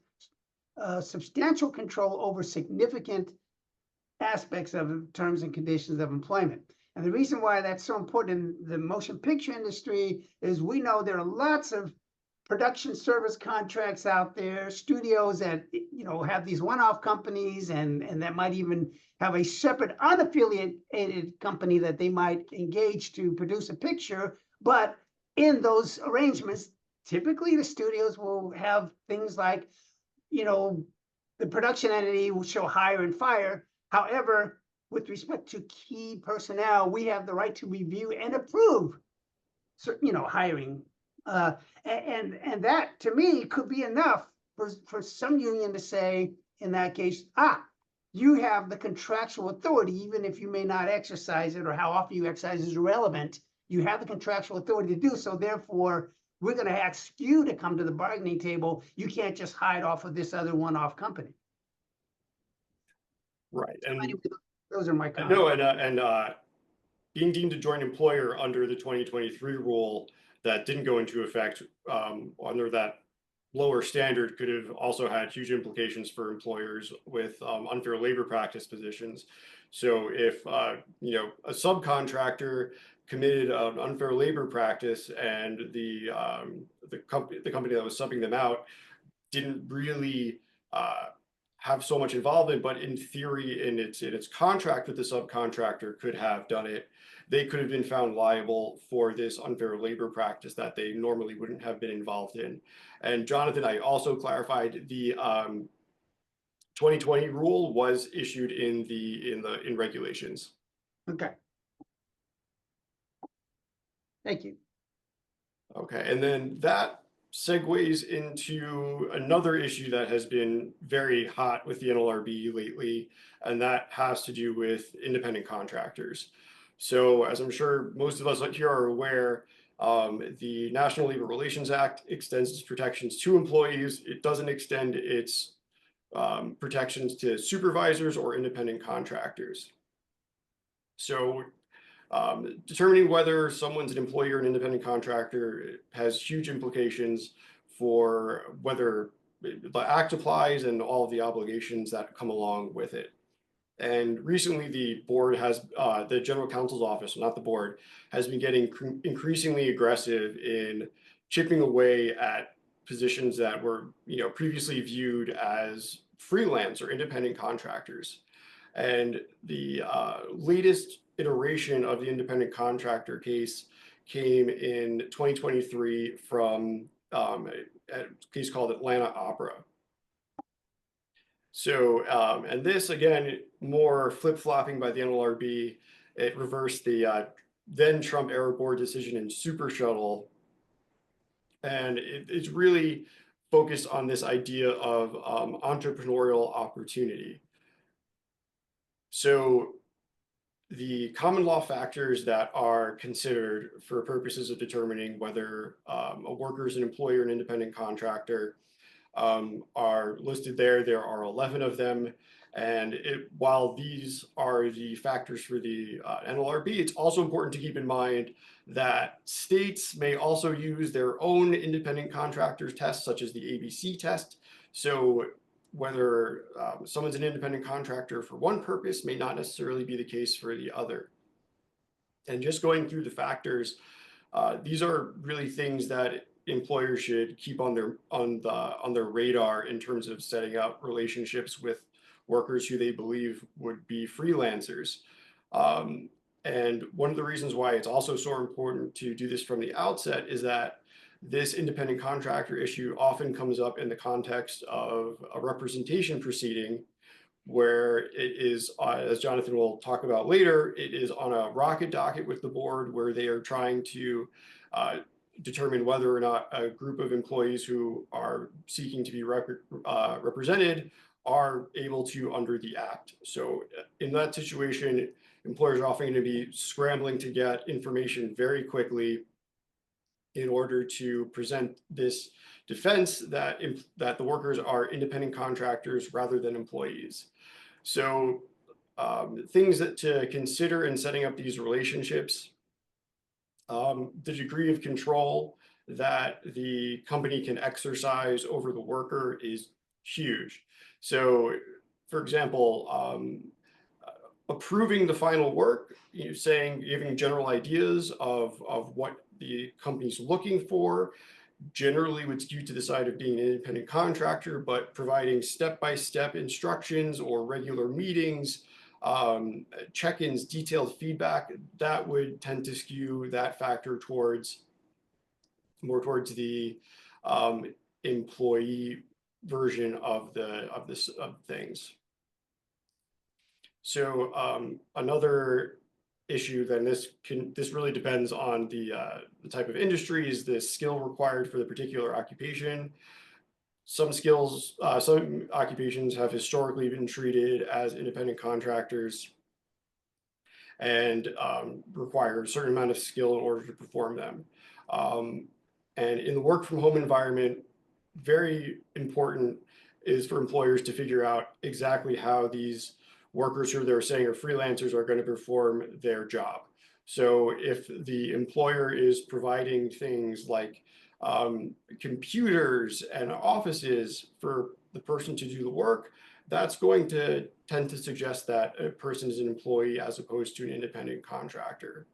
substantial control over significant aspects of terms and conditions of employment. And the reason why that's so important in the motion picture industry is we know there are lots of production service contracts out there, studios that, you know, have these one-off companies and that might even have a separate unaffiliated company that they might engage to produce a picture. But in those arrangements, typically the studios will have things like, you know, the production entity will show hire and fire. However, with respect to key personnel, we have the right to review and approve, you know, hiring. And that to me could be enough for some union to say in that case, you have the contractual authority, even if you may not exercise it or how often you exercise is irrelevant. You have the contractual authority to do so. Therefore, we're going to ask you to come to the bargaining table. You can't just hide off of this other one-off company.
Right. And
anyway, those are my comments.
No, and being deemed a joint employer under the 2023 rule that didn't go into effect under that lower standard could have also had huge implications for employers with unfair labor practice positions. So if you know, a subcontractor committed an unfair labor practice, and the company that was subbing them out didn't really have so much involvement, but in theory, in its contract with the subcontractor, could have done it. They could have been found liable for this unfair labor practice that they normally wouldn't have been involved in. And Jonathan, I also clarified the 2020 rule was issued in regulations.
Okay. Thank you.
Okay, and then that segues into another issue that has been very hot with the NLRB lately, and that has to do with independent contractors. So, as I'm sure most of us here are aware, the National Labor Relations Act extends its protections to employees. It doesn't extend its protections to supervisors or independent contractors. So, determining whether someone's an employee or an independent contractor has huge implications for whether the act applies and all of the obligations that come along with it. And recently, the board has, the general counsel's office, not the board, has been getting increasingly aggressive in chipping away at positions that were, previously viewed as freelance or independent contractors. And the latest iteration of the independent contractor case came in 2023 from a case called Atlanta Opera. So, and this again, more flip-flopping by the NLRB, it reversed the then Trump era board decision in Super Shuttle. And it's really focused on this idea of entrepreneurial opportunity. So the common law factors that are considered for purposes of determining whether a worker is an employee or an independent contractor are listed there. There are 11 of them. And while these are the factors for the NLRB, it's also important to keep in mind that states may also use their own independent contractors tests, such as the ABC test. So whether someone's an independent contractor for one purpose may not necessarily be the case for the other. And just going through the factors, these are really things that employers should keep on their radar in terms of setting up relationships with workers who they believe would be freelancers. And one of the reasons why it's also so important to do this from the outset is that this independent contractor issue often comes up in the context of a representation proceeding where it is, as Jonathan will talk about later, it is on a rocket docket with the board where they are trying to determine whether or not a group of employees who are seeking to be represented are able to under the act. So in that situation, employers are often going to be scrambling to get information very quickly in order to present this defense that the workers are independent contractors rather than employees. So things that to consider in setting up these relationships, the degree of control that the company can exercise over the worker is huge. So, for example, approving the final work, giving general ideas of what the company's looking for, generally would skew to the side of being an independent contractor, but providing step-by-step instructions or regular meetings, check-ins, detailed feedback, that would tend to skew that factor more towards the employee version of things. So another issue, then this really depends on the type of industry, is the skill required for the particular occupation. Some occupations have historically been treated as independent contractors and require a certain amount of skill in order to perform them. And in the work from home environment, very important is for employers to figure out exactly how these workers who they're saying are freelancers are going to perform their job. So if the employer is providing things like computers and offices for the person to do the work, that's going to tend to suggest that a person is an employee as opposed to an independent contractor.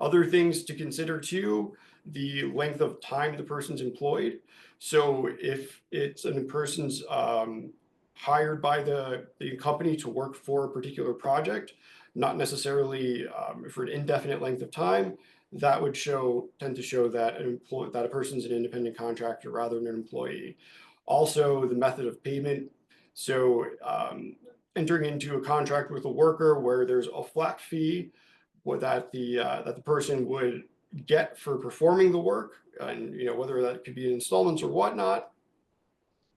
Other things to consider too, the length of time the person's employed. So if it's a person's hired by the company to work for a particular project, not necessarily for an indefinite length of time, that would tend to show that that a person's an independent contractor rather than an employee. Also, the method of payment. So entering into a contract with a worker where there's a flat fee that the person would get for performing the work, and whether that could be in installments or whatnot,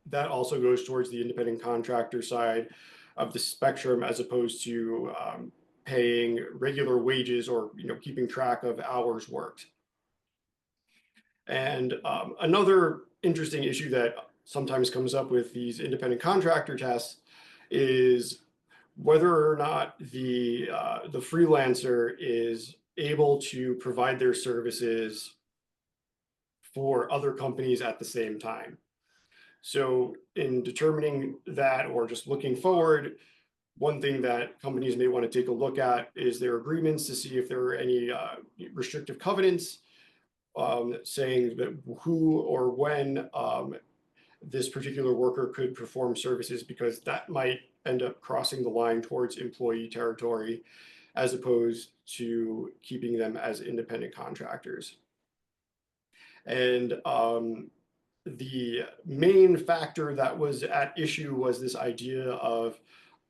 that also goes towards the independent contractor side of the spectrum, as opposed to paying regular wages or keeping track of hours worked. And another interesting issue that sometimes comes up with these independent contractor tests is whether or not the freelancer is able to provide their services for other companies at the same time. So in determining that, or just looking forward, one thing that companies may want to take a look at is their agreements to see if there are any restrictive covenants saying that who or when this particular worker could perform services, because that might end up crossing the line towards employee territory as opposed to keeping them as independent contractors. And the main factor that was at issue was this idea of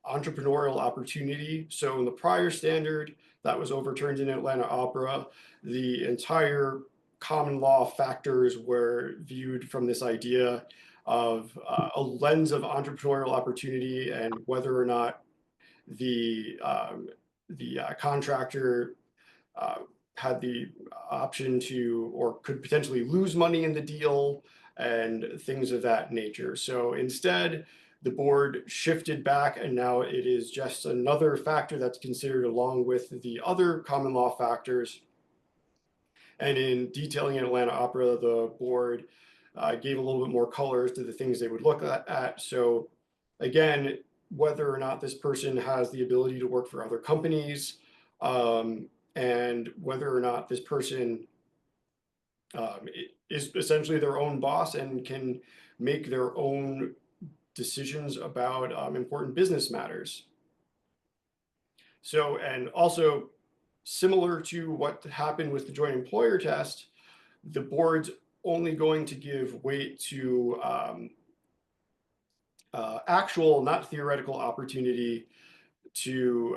entrepreneurial opportunity. So in the prior standard that was overturned in Atlanta Opera, the entire common law factors were viewed from this idea of a lens of entrepreneurial opportunity, and whether or not the contractor had the option to, or could potentially lose money in the deal and things of that nature. So instead, the board shifted back, and now it is just another factor that's considered along with the other common law factors. And in detailing in Atlanta Opera, the board gave a little bit more color to the things they would look at. So again, whether or not this person has the ability to work for other companies, and whether or not this person is essentially their own boss and can make their own decisions about important business matters. So, and also similar to what happened with the joint employer test, the board's only going to give weight to actual, not theoretical, opportunity to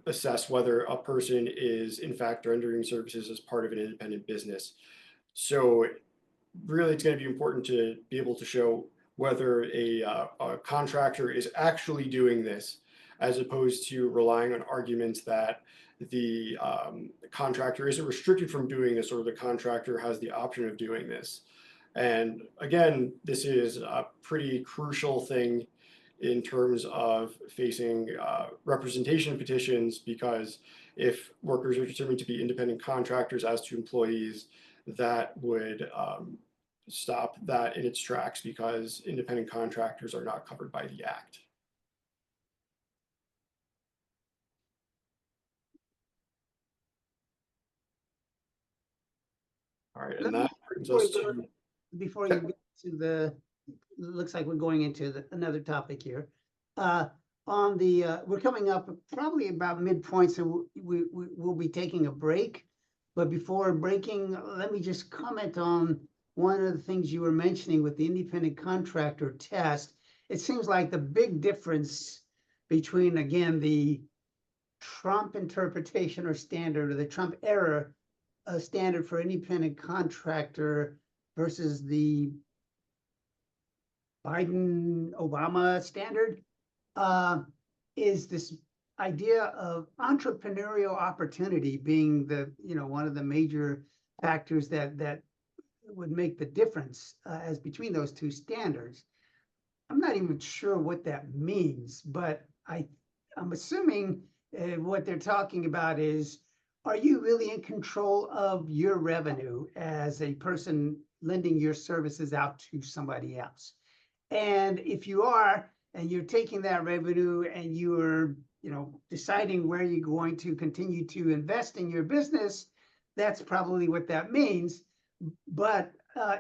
assess whether a person is in fact rendering services as part of an independent business. So really, it's going to be important to be able to show whether a contractor is actually doing this, as opposed to relying on arguments that the contractor isn't restricted from doing this, or the contractor has the option of doing this. And again, this is a pretty crucial thing in terms of facing representation petitions, because if workers are determined to be independent contractors as to employees, that would stop that in its tracks, because independent contractors are not covered by the Act. All right, and that brings us to...
Before you get to the, looks like we're going into another topic here. On the, we're coming up probably about midpoint, so we'll be taking a break. But before breaking, let me just comment on one of the things you were mentioning with the independent contractor test. It seems like the big difference between, again, the Trump interpretation or standard, or the Trump era standard for independent contractor versus the Biden-Obama standard, is this idea of entrepreneurial opportunity being the, one of the major factors that would make the difference as between those two standards. I'm not even sure what that means, but I'm assuming what they're talking about is, are you really in control of your revenue as a person lending your services out to somebody else? And if you are, and you're taking that revenue and you're, deciding where you're going to continue to invest in your business, that's probably what that means. But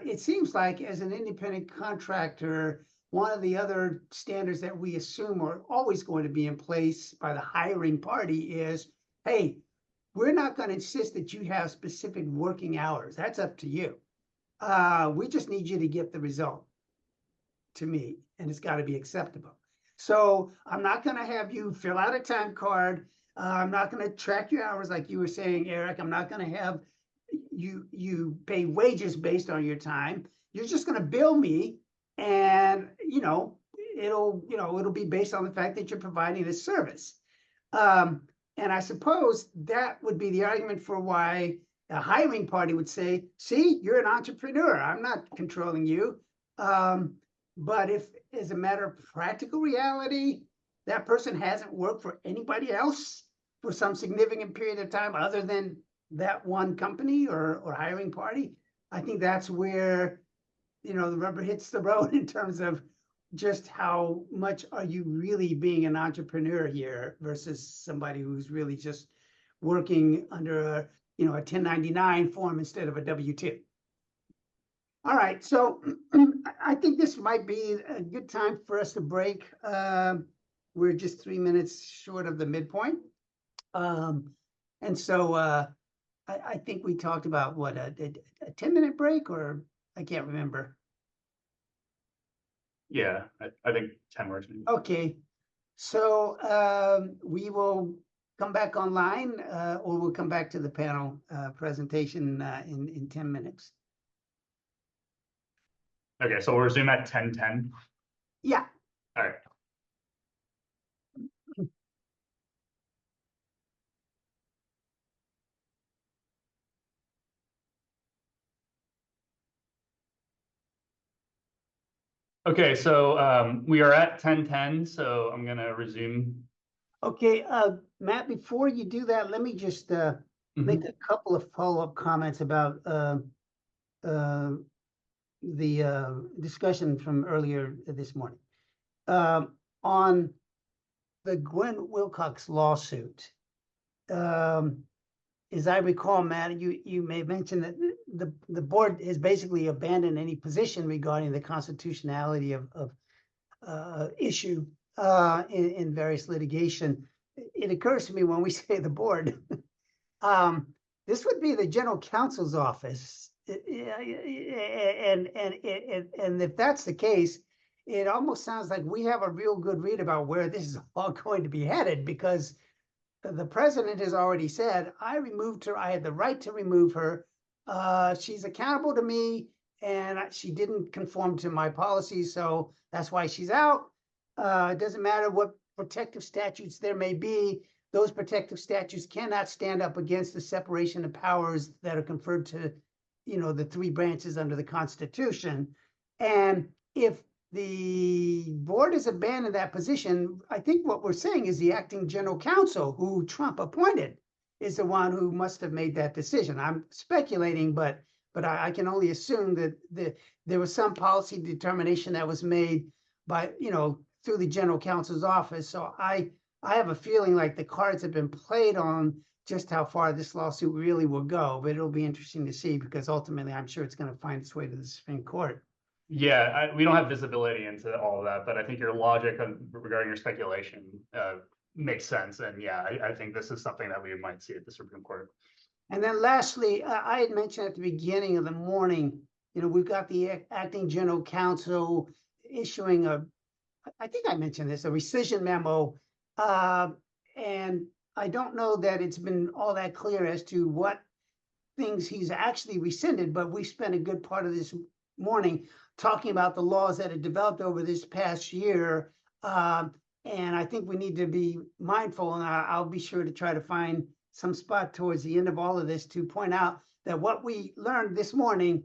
it seems like as an independent contractor, one of the other standards that we assume are always going to be in place by the hiring party is, hey, we're not going to insist that you have specific working hours. That's up to you. We just need you to get the result to me, and it's got to be acceptable. So I'm not going to have you fill out a time card. I'm not going to track your hours like you were saying, Eric. I'm not going to have you pay wages based on your time. You're just going to bill me, and it'll be based on the fact that you're providing this service. And I suppose that would be the argument for why a hiring party would say, see, you're an entrepreneur. I'm not controlling you. But if, as a matter of practical reality, that person hasn't worked for anybody else for some significant period of time other than that one company or hiring party, I think that's where, the rubber hits the road in terms of just how much are you really being an entrepreneur here versus somebody who's really just working under a 1099 form instead of a W-2. All right, so I think this might be a good time for us to break. We're just 3 minutes short of the midpoint. And so I think we talked about what, a 10-minute break, or I can't remember.
Yeah, I think 10 works.
Okay, so we will come back online, or we'll come back to the panel presentation in 10 minutes.
Okay, so we'll resume at 10:10.
Yeah.
All right. Okay, so we are at 10:10, so I'm gonna resume.
Okay, Matt, before you do that, let me just make a couple of follow-up comments about the discussion from earlier this morning. On the Gwen Wilcox lawsuit, as I recall, Matt, you may mention that the board has basically abandoned any position regarding the constitutionality of issue in various litigation. It occurs to me when we say the board, this would be the general counsel's office, and if that's the case, it almost sounds like we have a real good read about where this is all going to be headed, because the president has already said, I removed her. I had the right to remove her. She's accountable to me, and she didn't conform to my policies, so that's why she's out. It doesn't matter what protective statutes there may be. Those protective statutes cannot stand up against the separation of powers that are conferred to, the three branches under the Constitution. And if the board has abandoned that position, I think what we're saying is the acting general counsel, who Trump appointed, is the one who must have made that decision. I'm speculating, but I can only assume that there was some policy determination that was made by, through the general counsel's office. So I have a feeling like the cards have been played on just how far this lawsuit really will go, but it'll be interesting to see, because ultimately I'm sure it's going to find its way to the Supreme Court.
Yeah, we don't have visibility into all of that, but I think your logic regarding your speculation makes sense. And yeah, I think this is something that we might see at the Supreme Court.
And then lastly, I had mentioned at the beginning of the morning, we've got the acting general counsel issuing I think I mentioned this, a rescission memo. And I don't know that it's been all that clear as to what things he's actually rescinded, but we spent a good part of this morning talking about the laws that have developed over this past year. And I think we need to be mindful, and I'll be sure to try to find some spot towards the end of all of this to point out that what we learned this morning,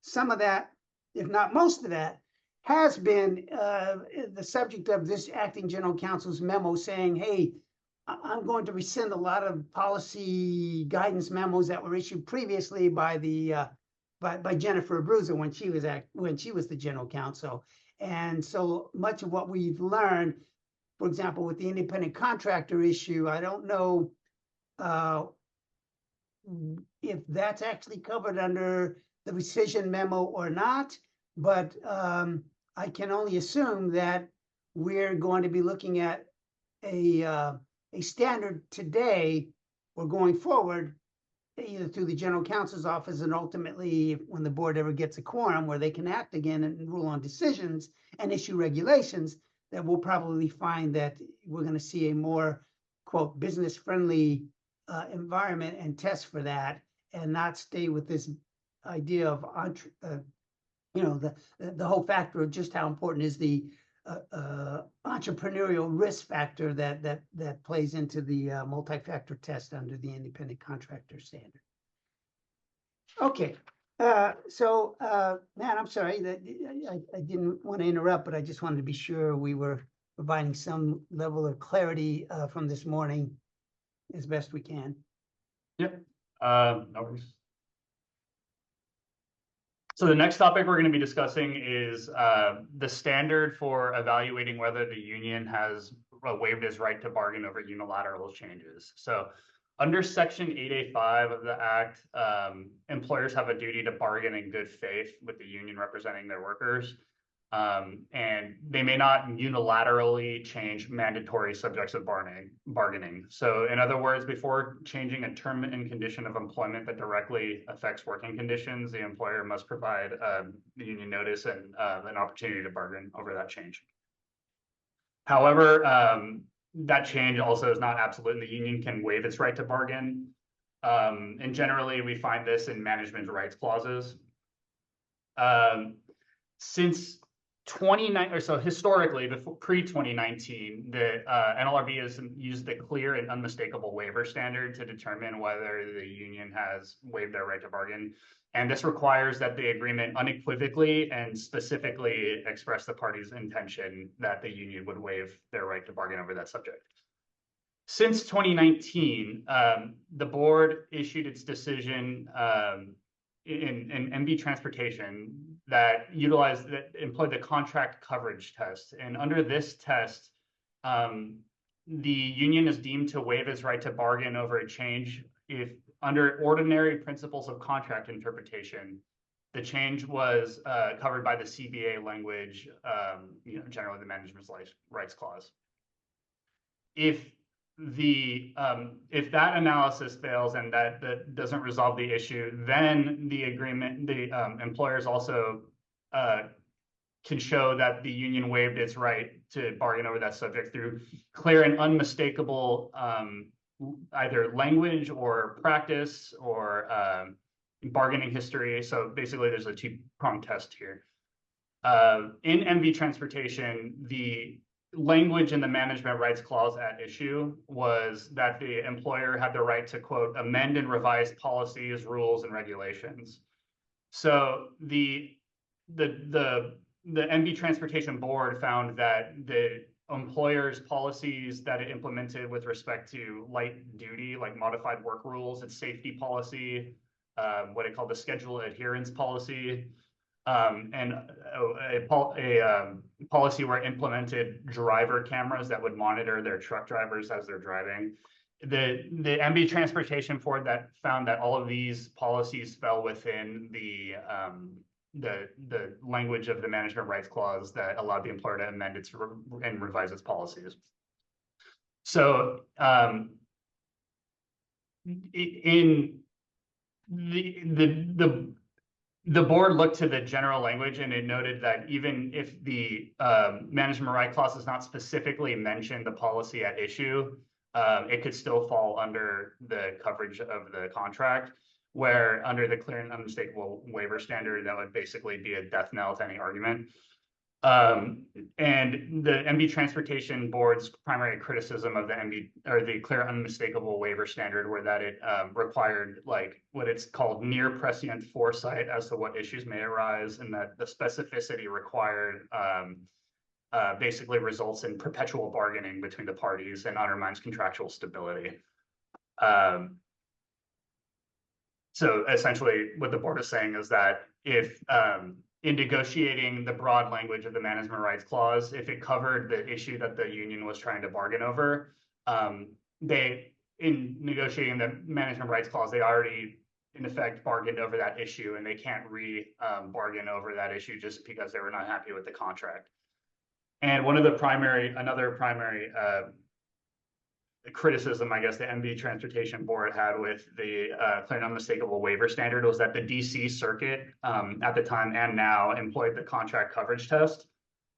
some of that, if not most of that, has been the subject of this acting general counsel's memo saying, hey, I'm going to rescind a lot of policy guidance memos that were issued previously by by Jennifer Abruzzo when she was the general counsel. And so much of what we've learned, for example, with the independent contractor issue, I don't know if that's actually covered under the rescission memo or not, but I can only assume that we're going to be looking at a standard today or going forward, either through the general counsel's office and ultimately when the board ever gets a quorum where they can act again and rule on decisions and issue regulations, that we'll probably find that we're going to see a more, quote, business-friendly environment and test for that, and not stay with this idea of the whole factor of just how important is the entrepreneurial risk factor that plays into the multi-factor test under the independent contractor standard. Okay, so Matt, I'm sorry that I didn't want to interrupt, but I just wanted to be sure we were providing some level of clarity from this morning as best we can.
Yep. No worries. So the next topic we're going to be discussing is the standard for evaluating whether the union has waived its right to bargain over unilateral changes. So under Section 8A5 of the Act, employers have a duty to bargain in good faith with the union representing their workers. And they may not unilaterally change mandatory subjects of bargaining. So in other words, before changing a term and condition of employment that directly affects working conditions, the employer must provide the union notice and an opportunity to bargain over that change. However, that change also is not absolute, and the union can waive its right to bargain. And generally, we find this in management rights clauses. Since historically, before pre-2019, the NLRB has used the clear and unmistakable waiver standard to determine whether the union has waived their right to bargain. And this requires that the agreement unequivocally and specifically express the party's intention that the union would waive their right to bargain over that subject. Since 2019, the board issued its decision in MB Transportation that employed the contract coverage test. And under this test, the union is deemed to waive its right to bargain over a change if under ordinary principles of contract interpretation, the change was covered by the CBA language, generally the management rights clause. If that analysis fails and that doesn't resolve the issue, then the employers also can show that the union waived its right to bargain over that subject through clear and unmistakable either language or practice or bargaining history. So basically, there's a two-pronged test here. In MV Transportation, the language in the management rights clause at issue was that the employer had the right to, quote, amend and revise policies, rules, and regulations. So the MV Transportation Board found that the employer's policies that it implemented with respect to light duty, like modified work rules, its safety policy, what it called the schedule adherence policy, and a policy where it implemented driver cameras that would monitor their truck drivers as they're driving. The MB Transportation Board that found that all of these policies fell within the language of the management rights clause that allowed the employer to amend and revise its policies. So the board looked to the general language and it noted that even if the management right clause does not specifically mention the policy at issue, it could still fall under the coverage of the contract, where under the clear and unmistakable waiver standard, that would basically be a death knell to any argument. And the MB Transportation Board's primary criticism of the clear unmistakable waiver standard were that it required like what it's called near prescient foresight as to what issues may arise, and that the specificity required basically results in perpetual bargaining between the parties and undermines contractual stability. So essentially what the board is saying is that if in negotiating the broad language of the management rights clause, if it covered the issue that the union was trying to bargain over, in negotiating the management rights clause, they already in effect bargained over that issue, and they can't bargain over that issue just because they were not happy with the contract. And another primary criticism, I guess, the MV Transportation Board had with the clear and unmistakable waiver standard was that the DC Circuit at the time and now employed the contract coverage test,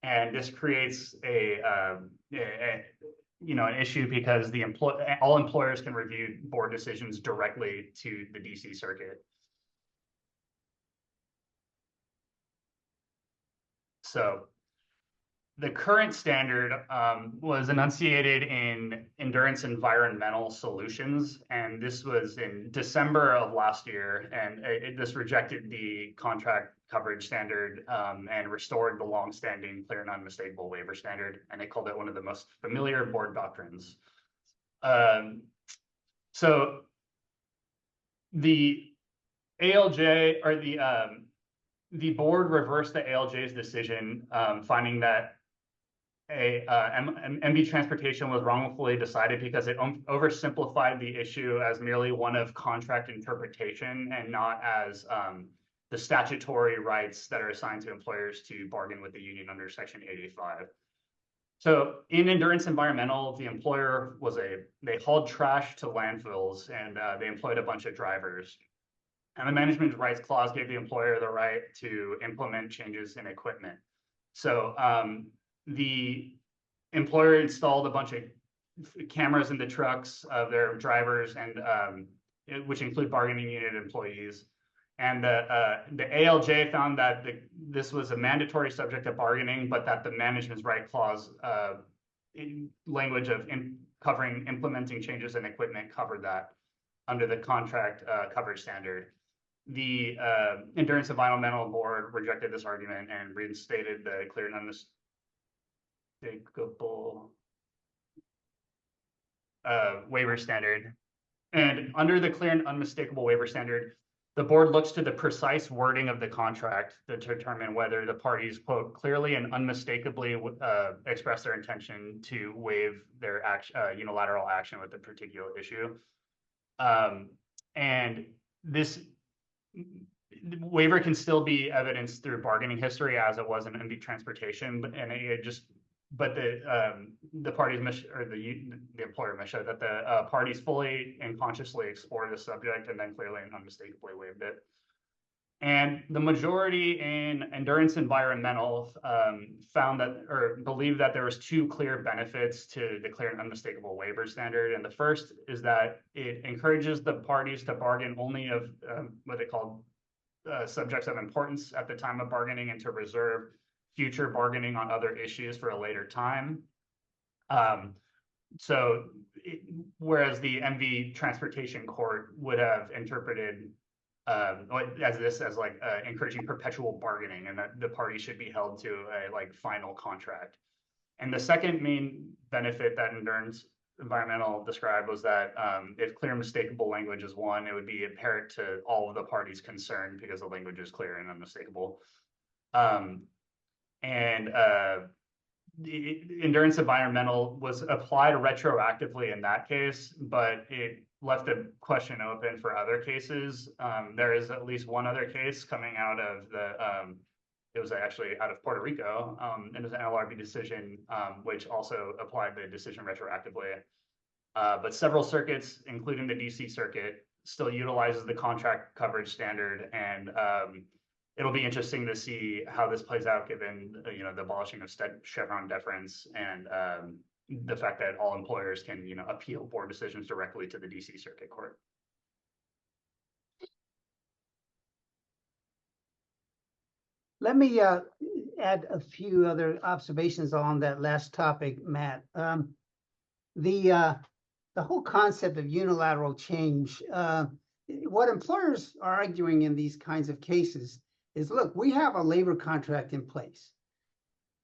and this creates an issue because all employers can review board decisions directly to the DC Circuit. So the current standard was enunciated in Endurance Environmental Solutions, and this was in December of last year, and this rejected the contract coverage standard and restored the longstanding clear and unmistakable waiver standard, and they called it one of the most familiar board doctrines. So the ALJ, or the board reversed the ALJ's decision, finding that MV Transportation was wrongfully decided because it oversimplified the issue as merely one of contract interpretation and not as the statutory rights that are assigned to employers to bargain with the union under Section 885. So in Endurance Environmental, the employer they hauled trash to landfills, and they employed a bunch of drivers. And the management rights clause gave the employer the right to implement changes in equipment. So the employer installed a bunch of cameras in the trucks of their drivers, and which include bargaining unit employees. And the ALJ found that this was a mandatory subject of bargaining, but that the management right clause language of covering implementing changes in equipment covered that under the contract coverage standard. The Endurance Environmental Board rejected this argument and reinstated the clear and unmistakable waiver standard. And under the clear and unmistakable waiver standard, the board looks to the precise wording of the contract to determine whether the parties, quote, clearly and unmistakably express their intention to waive their unilateral action with a particular issue. And this waiver can still be evidenced through bargaining history, as it was in MV Transportation, but the parties or the employer must show that the parties fully and consciously explored the subject and then clearly and unmistakably waived it. And the majority in Endurance Environmental found that, or believed that there was two clear benefits to the clear and unmistakable waiver standard. And the first is that it encourages the parties to bargain only of what they call subjects of importance at the time of bargaining, and to reserve future bargaining on other issues for a later time. Whereas the MV Transportation Court would have interpreted as like encouraging perpetual bargaining, and that the party should be held to a final contract. And the second main benefit that Endurance Environmental described was that if clear and unmistakable language is one, it would be apparent to all of the parties concerned because the language is clear and unmistakable. The Endurance Environmental was applied retroactively in that case, but it left a question open for other cases. There is at least one other case coming out of it was actually out of Puerto Rico, and it was an LRB decision, which also applied the decision retroactively. But several circuits, including the DC Circuit, still utilizes the contract coverage standard, and it'll be interesting to see how this plays out, given the abolishing of Chevron deference and the fact that all employers can appeal board decisions directly to the DC Circuit Court.
Let me add a few other observations on that last topic, Matt. The whole concept of unilateral change, what employers are arguing in these kinds of cases is, look, we have a labor contract in place.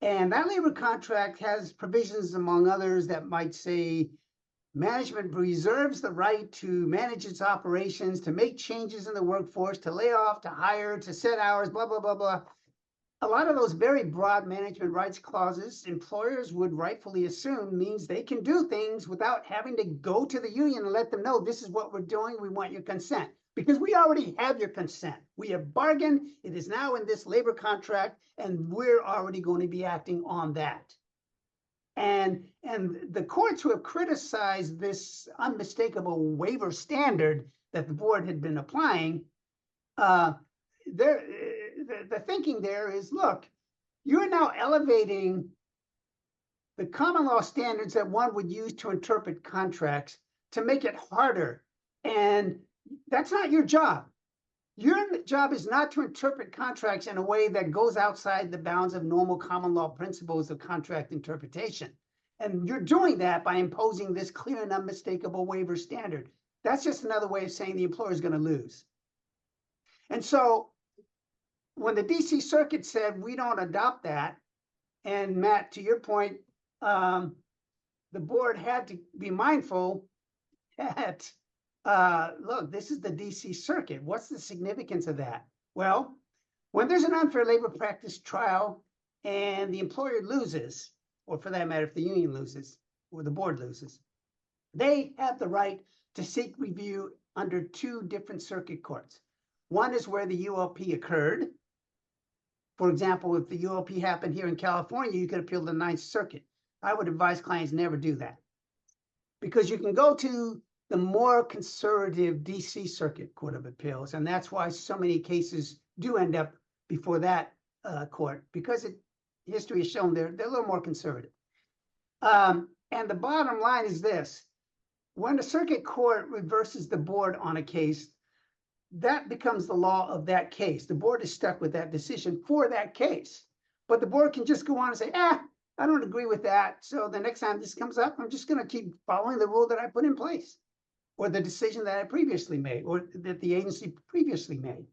And that labor contract has provisions, among others, that might say management reserves the right to manage its operations, to make changes in the workforce, to lay off, to hire, to set hours, blah, blah, blah, blah. a lot of those very broad management rights clauses, employers would rightfully assume means they can do things without having to go to the union and let them know this is what we're doing. We want your consent because we already have your consent. We have bargained. It is now in this labor contract, and we're already going to be acting on that. And the courts who have criticized this unmistakable waiver standard that the board had been applying, the thinking there is, look, you're now elevating the common law standards that one would use to interpret contracts to make it harder. And that's not your job. Your job is not to interpret contracts in a way that goes outside the bounds of normal common law principles of contract interpretation. And you're doing that by imposing this clear and unmistakable waiver standard. That's just another way of saying the employer is going to lose. And so when the DC Circuit said we don't adopt that, and Matt, to your point, the board had to be mindful that, look, this is the DC Circuit. What's the significance of that? Well, when there's an unfair labor practice trial and the employer loses, or for that matter, if the union loses or the board loses, they have the right to seek review under two different circuit courts. One is where the ULP occurred. For example, if the ULP happened here in California, you could appeal to the Ninth Circuit. I would advise clients never do that because you can go to the more conservative DC Circuit Court of Appeals, and that's why so many cases do end up before that court, because history has shown they're a little more conservative. And the bottom line is this: when the circuit court reverses the board on a case, that becomes the law of that case. The board is stuck with that decision for that case. But the board can just go on and say, I don't agree with that. So the next time this comes up, I'm just going to keep following the rule that I put in place, or the decision that I previously made, or that the agency previously made.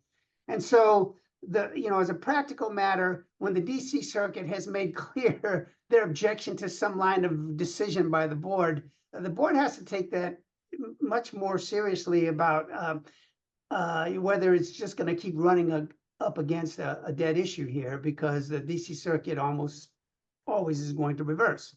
And so as a practical matter, when the DC Circuit has made clear their objection to some line of decision by the board has to take that much more seriously about whether it's just going to keep running up against a dead issue here, because the DC Circuit almost always is going to reverse.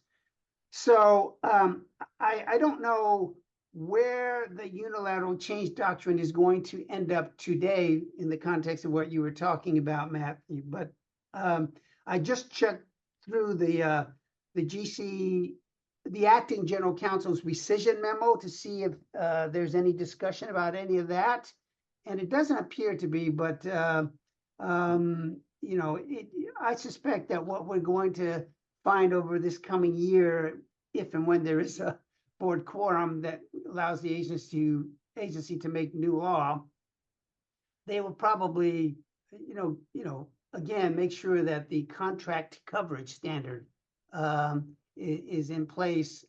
So I don't know where the unilateral change doctrine is going to end up today in the context of what you were talking about, Matt. But I just checked through the acting general counsel's rescission memo to see if there's any discussion about any of that. And it doesn't appear to be, but I suspect that what we're going to find over this coming year, if and when there is a board quorum that allows the agency to make new law, they will probably, again, make sure that the contract coverage standard is in place,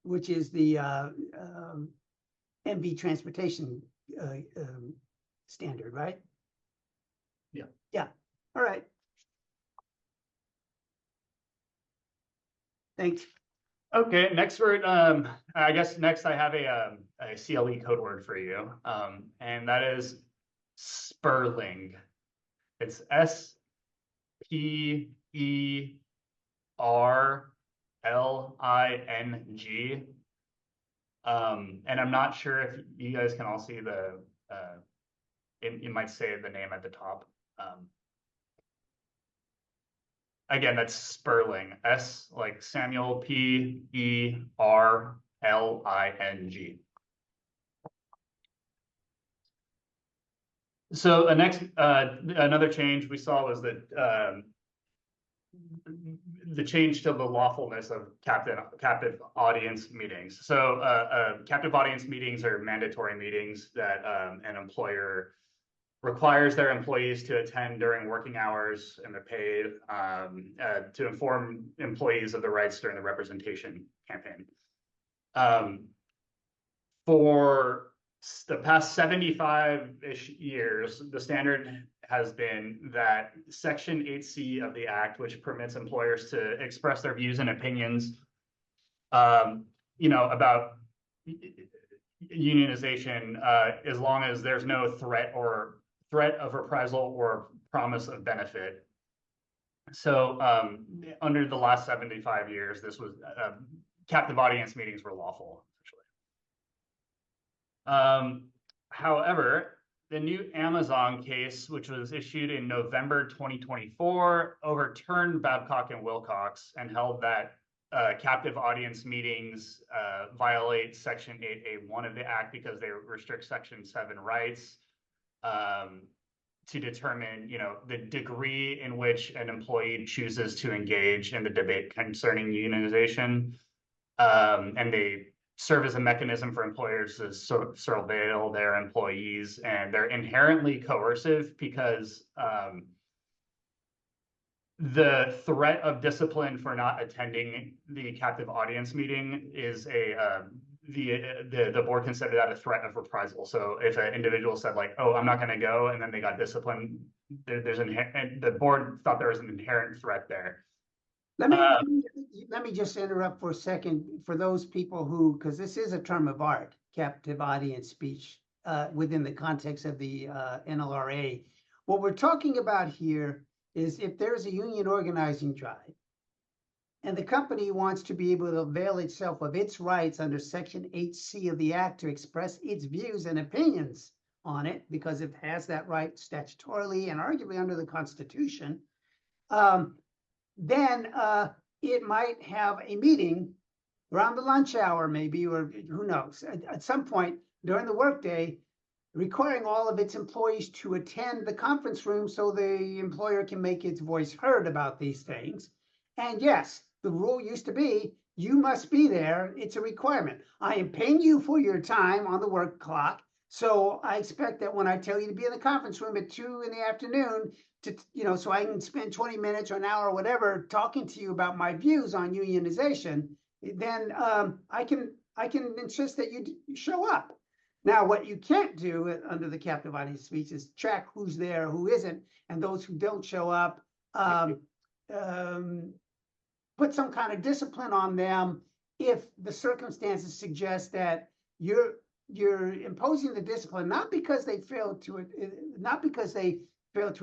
which is the MV transportation standard, right?
Yeah.
Yeah. All right. Thanks.
Okay, next word, I guess next I have a CLE code word for you, and that is Sperling. It's SPERLING. And I'm not sure if you guys can all see you might say the name at the top. Again, that's Sperling. S like Samuel, PERLING. So another change we saw was that the change to the lawfulness of captive audience meetings. So captive audience meetings are mandatory meetings that an employer requires their employees to attend during working hours, and they're paid to inform employees of their rights during the representation campaign. For the past 75-ish years, the standard has been that Section 8C of the Act, which permits employers to express their views and opinions, about unionization, as long as there's no threat or threat of reprisal or promise of benefit. So under the last 75 years, this was captive audience meetings were lawful, essentially. However, the new Amazon case, which was issued in November 2024, overturned Babcock and Wilcox and held that captive audience meetings violate Section 8A1 of the Act because they restrict Section 7 rights to determine, the degree in which an employee chooses to engage in the debate concerning unionization, and they serve as a mechanism for employers to surveil their employees, and they're inherently coercive because the threat of discipline for not attending the captive audience meeting is the board considered that a threat of reprisal. So if an individual said like, "Oh, I'm not going to go," and then they got disciplined, and the board thought there was an inherent threat there.
Let me just interrupt for a second for those people who, because this is a term of art, captive audience speech, within the context of the NLRA. What we're talking about here is if there's a union organizing drive and the company wants to be able to avail itself of its rights under Section 8C of the Act to express its views and opinions on it, because it has that right statutorily and arguably under the Constitution, then it might have a meeting around the lunch hour, maybe, or who knows, at some point during the workday, requiring all of its employees to attend the conference room so the employer can make its voice heard about these things. And yes, the rule used to be, you must be there. It's a requirement. I am paying you for your time on the work clock. So I expect that when I tell you to be in the conference room at 2 in the afternoon, so I can spend 20 minutes or an hour or whatever talking to you about my views on unionization, then I can insist that you show up. Now, what you can't do under the captive audience speech is track who's there, who isn't, and those who don't show up, put some kind of discipline on them if the circumstances suggest that you're imposing the discipline not because they failed to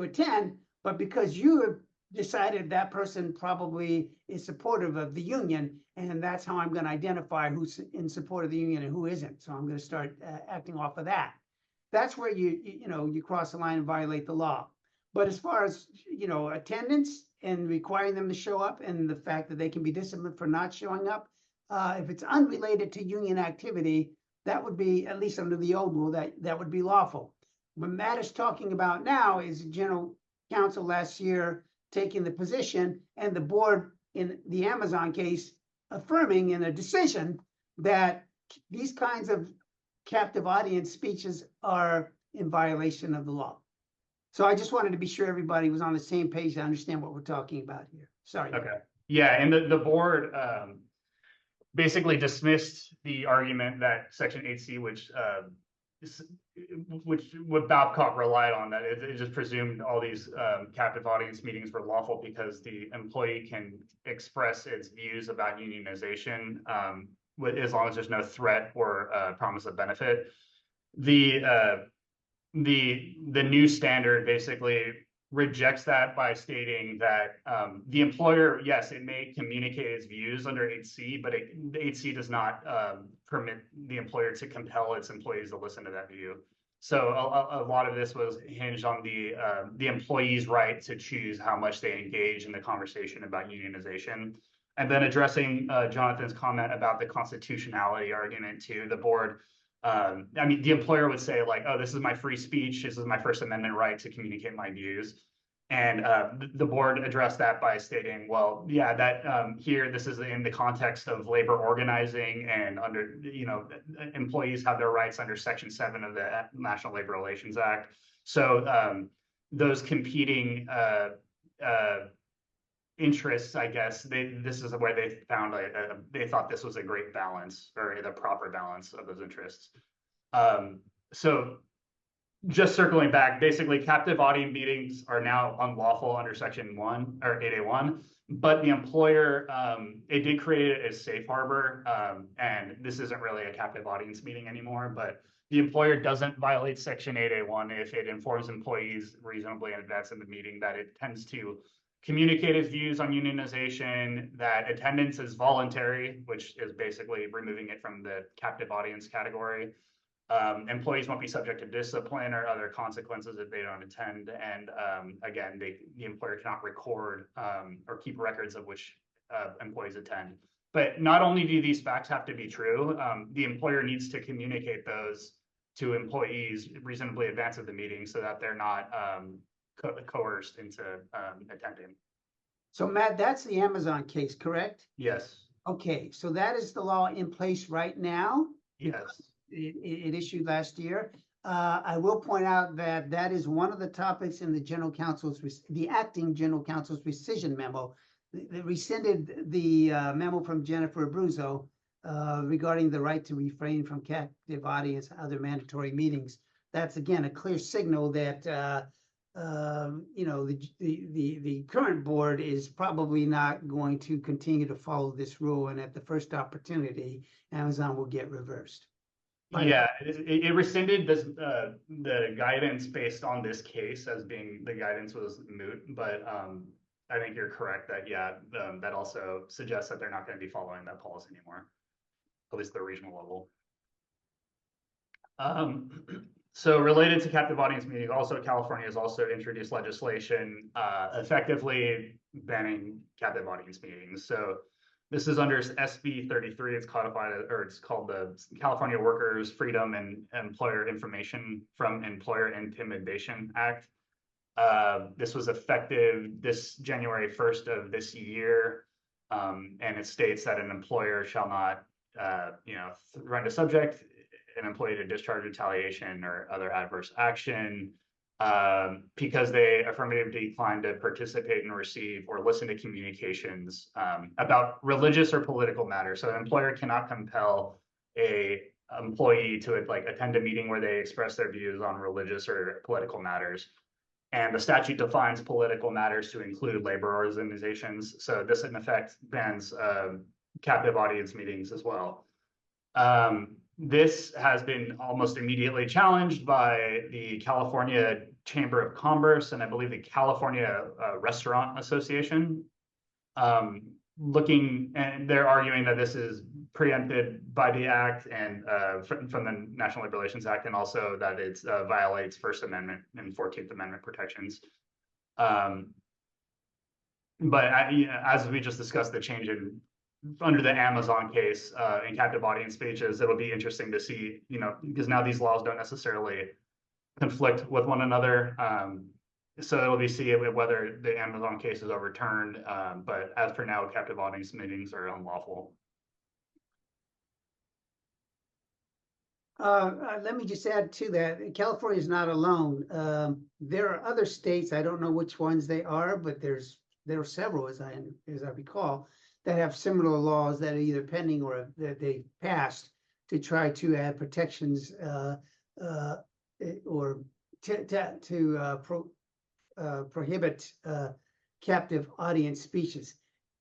attend, but because you have decided that person probably is supportive of the union, and that's how I'm going to identify who's in support of the union and who isn't. So I'm going to start acting off of that. That's where you cross the line and violate the law. But as far as attendance and requiring them to show up, and the fact that they can be disciplined for not showing up, if it's unrelated to union activity, that would be, at least under the old rule, that would be lawful. What Matt is talking about now is General Counsel last year taking the position, and the board in the Amazon case affirming in a decision that these kinds of captive audience speeches are in violation of the law. So I just wanted to be sure everybody was on the same page to understand what we're talking about here. Sorry.
Okay. Yeah, and the board basically dismissed the argument that Section 8C, which what Babcock relied on, that it just presumed all these captive audience meetings were lawful because the employee can express its views about unionization as long as there's no threat or promise of benefit. The new standard basically rejects that by stating that the employer, yes, it may communicate its views under 8C, but the 8C does not permit the employer to compel its employees to listen to that view. So a lot of this was hinged on the employee's right to choose how much they engage in the conversation about unionization. And then addressing Jonathan's comment about the constitutionality argument too, the board, the employer would say like, oh, this is my free speech. This is my First Amendment right to communicate my views. And the board addressed that by stating, well, yeah, that here, this is in the context of labor organizing, and under, employees have their rights under Section 7 of the National Labor Relations Act. So those competing interests, I guess, this is where they found they thought this was a great balance, or the proper balance of those interests. So just circling back, basically captive audience meetings are now unlawful under Section 1 or 8A1, but the employer, it did create a safe harbor, and this isn't really a captive audience meeting anymore, but the employer doesn't violate Section 8A1 if it informs employees reasonably in advance of the meeting that it tends to communicate its views on unionization, that attendance is voluntary, which is basically removing it from the captive audience category. Employees won't be subject to discipline or other consequences if they don't attend. And again, the employer cannot record or keep records of which employees attend. But not only do these facts have to be true, the employer needs to communicate those to employees reasonably in advance of the meeting so that they're not coerced into attending.
So Matt, that's the Amazon case, correct?
Yes.
Okay, so that is the law in place right now.
Yes.
It issued last year. I will point out that that is one of the topics in the general counsel's, the acting general counsel's rescission memo. They rescinded the memo from Jennifer Abruzzo regarding the right to refrain from captive audience and other mandatory meetings. That's again a clear signal that you know, the current board is probably not going to continue to follow this rule, and at the first opportunity, Amazon will get reversed.
Yeah, it rescinded this the guidance based on this case as being the guidance was moot, but I think you're correct that that also suggests that they're not going to be following that policy anymore, at least the regional level. So related to captive audience meetings, also California has also introduced legislation effectively banning captive audience meetings. So this is under SB 33. It's codified, or it's called the California Workers Freedom and Employer Information from Employer Intimidation Act. This was effective this January 1st of this year. And it states that an employer shall not, run to subject an employee to discharge, retaliation, or other adverse action because they affirmatively decline to participate and receive or listen to communications about religious or political matters. So an employer cannot compel a employee to attend a meeting where they express their views on religious or political matters. And the statute defines political matters to include labor organizations. So this in effect bans captive audience meetings as well. This has been almost immediately challenged by the California Chamber of Commerce and I believe the California Restaurant Association. And they're arguing that this is preempted by the act and from the National Labor Relations Act, and also that it violates First Amendment and 14th Amendment protections. But as we just discussed, the change in under the Amazon case in captive audience speeches, it'll be interesting to see, because now these laws don't necessarily conflict with one another. So it'll be see whether the Amazon case is overturned. But as for now, captive audience meetings are unlawful.
Let me just add to that. California is not alone. There are other states, I don't know which ones they are, but there are several, as I recall, that have similar laws that are either pending or that they passed to try to add protections or to prohibit captive audience speeches.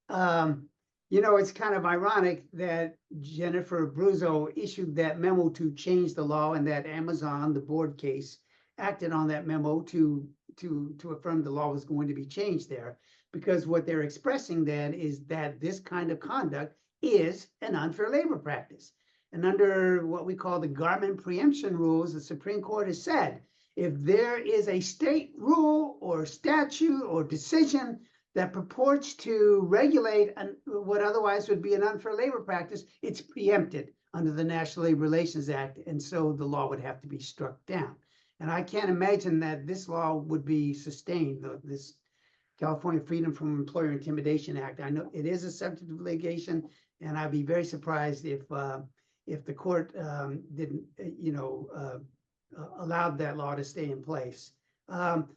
It's kind of ironic that Jennifer Abruzzo issued that memo to change the law, and that Amazon, the board case, acted on that memo to affirm the law was going to be changed there. Because what they're expressing then is that this kind of conduct is an unfair labor practice. And under what we call the Garment preemption rules, the Supreme Court has said, if there is a state rule or statute or decision that purports to regulate what otherwise would be an unfair labor practice, it's preempted under the National Labor Relations Act. And so the law would have to be struck down. And I can't imagine that this law would be sustained, this California Freedom from Employer Intimidation Act. I know it is a subject of litigation, and I'd be very surprised if the court didn't, allowed that law to stay in place.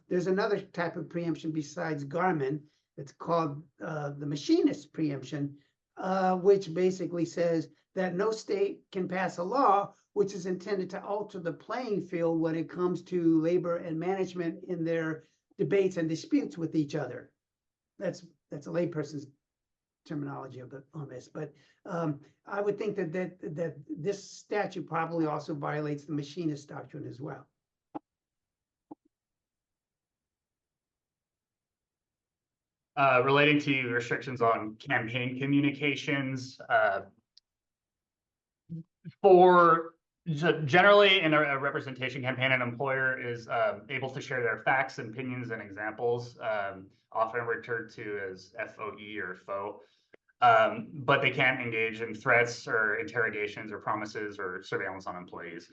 There's another type of preemption besides Garment. It's called the machinist preemption, which basically says that no state can pass a law which is intended to alter the playing field when it comes to labor and management in their debates and disputes with each other. That's a layperson's terminology on this, but I would think that this statute probably also violates the machinist doctrine as well.
Relating to restrictions on campaign communications, generally in a representation campaign, an employer is able to share their facts, opinions, and examples, often referred to as FOE or FO. But they can't engage in threats or interrogations or promises or surveillance on employees.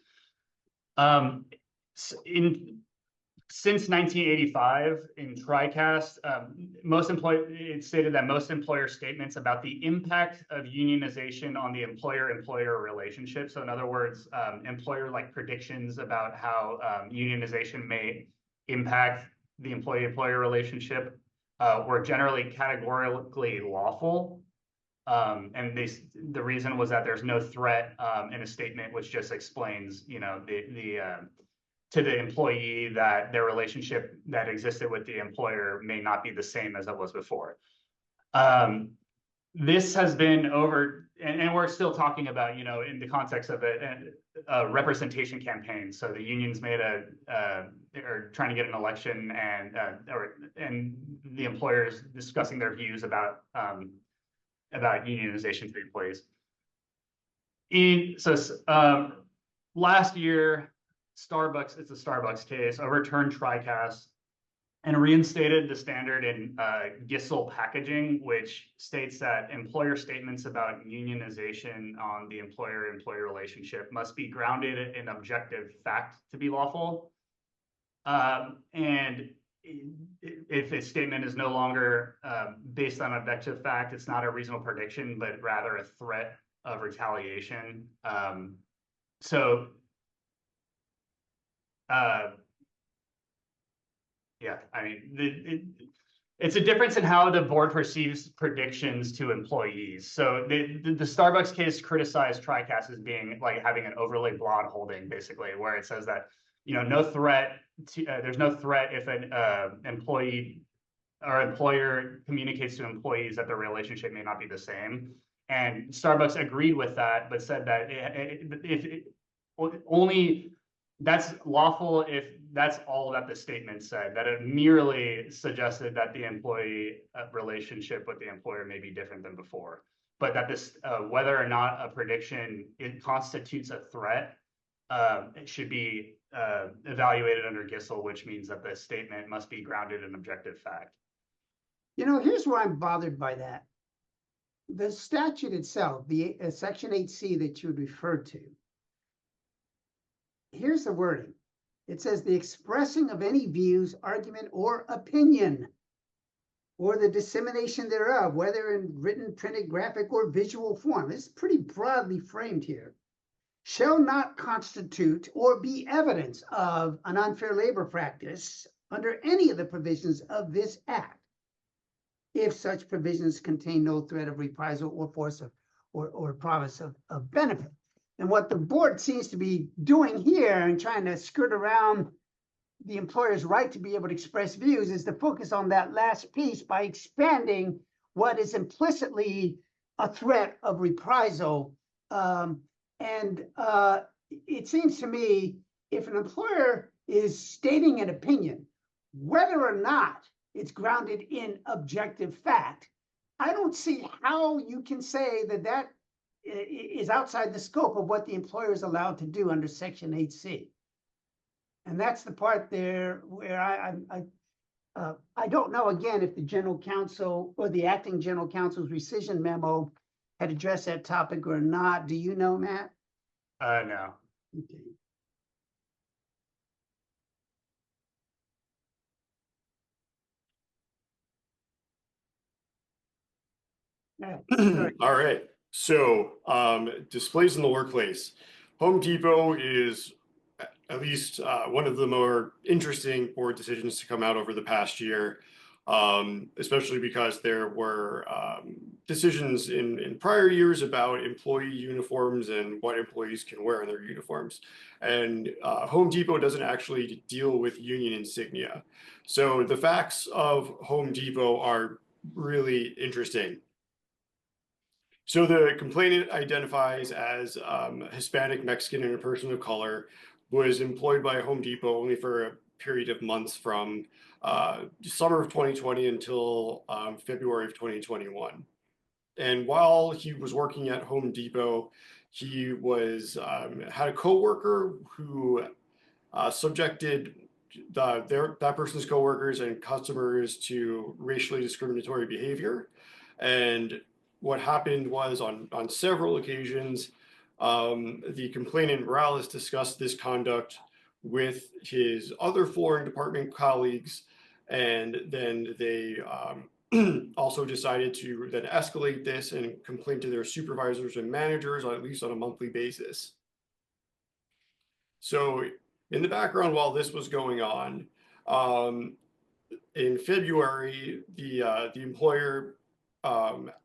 Since 1985 in TriCast, it stated that most employer statements about the impact of unionization on the employer-employer relationship. So in other words, employer-like predictions about how unionization may impact the employee-employer relationship were generally categorically lawful. And the reason was that there's no threat in a statement which just explains, to the employee that their relationship that existed with the employer may not be the same as it was before. This has been and we're still talking about, in the context of a representation campaign. So the unions made are trying to get an election, and the employers discussing their views about unionization for employees. Last year, it's a Starbucks case, overturned TriCast and reinstated the standard in Gissel packaging, which states that employer statements about unionization on the employer-employee relationship must be grounded in objective fact to be lawful. And if a statement is no longer based on objective fact, it's not a reasonable prediction, but rather a threat of retaliation. Yeah, I mean, it's a difference in how the board perceives predictions to employees. So the Starbucks case criticized TriCast as being like having an overly broad holding, basically, where it says that, no threat there's no threat if an employee or employer communicates to employees that the relationship may not be the same. And Starbucks agreed with that, but said that only that's lawful if that's all that the statement said, that it merely suggested that the employee relationship with the employer may be different than before, but that this whether or not a prediction constitutes a threat, it should be evaluated under Gissel, which means that the statement must be grounded in objective fact.
Here's where I'm bothered by that. The statute itself, the Section 8C that you referred to, here's the wording. It says the expressing of any views, argument, or opinion, or the dissemination thereof, whether in written, printed, graphic, or visual form. It's pretty broadly framed here. Shall not constitute or be evidence of an unfair labor practice under any of the provisions of this act, if such provisions contain no threat of reprisal or force of or promise of benefit. And what the board seems to be doing here and trying to skirt around the employer's right to be able to express views is to focus on that last piece by expanding what is implicitly a threat of reprisal. It seems to me if an employer is stating an opinion, whether or not it's grounded in objective fact, I don't see how you can say that is outside the scope of what the employer is allowed to do under Section 8C. And that's the part there where I don't know, again, if the general counsel or the acting general counsel's rescission memo had addressed that topic or not. Do you know, Matt?
No.
Okay.
All right. So displays in the workplace. Home Depot is at least one of the more interesting board decisions to come out over the past year, especially because there were decisions in prior years about employee uniforms and what employees can wear in their uniforms. And Home Depot doesn't actually deal with union insignia. So the facts of Home Depot are really interesting. So the complainant identifies as Hispanic, Mexican, and a person of color, was employed by Home Depot only for a period of months from summer of 2020 until February of 2021. And while he was working at Home Depot, he was had a coworker who subjected that person's coworkers and customers to racially discriminatory behavior. And what happened was on several occasions, the complainant Morales discussed this conduct with his other flooring department colleagues, and then they also decided to then escalate this and complain to their supervisors and managers, at least on a monthly basis. So in the background, while this was going on, in February, the employer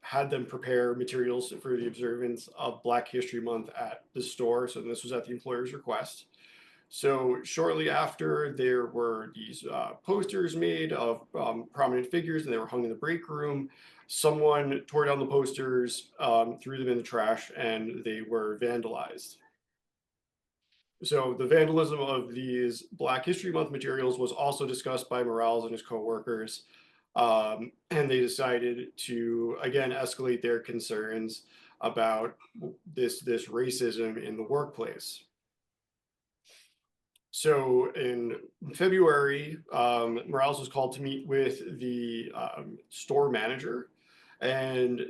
had them prepare materials for the observance of Black History Month at the store. So this was at the employer's request. So shortly after, there were these posters made of prominent figures, and they were hung in the break room. Someone tore down the posters, threw them in the trash, and they were vandalized. So the vandalism of these Black History Month materials was also discussed by Morales and his coworkers, and they decided to again escalate their concerns about this racism in the workplace. So in February, Morales was called to meet with the store manager, and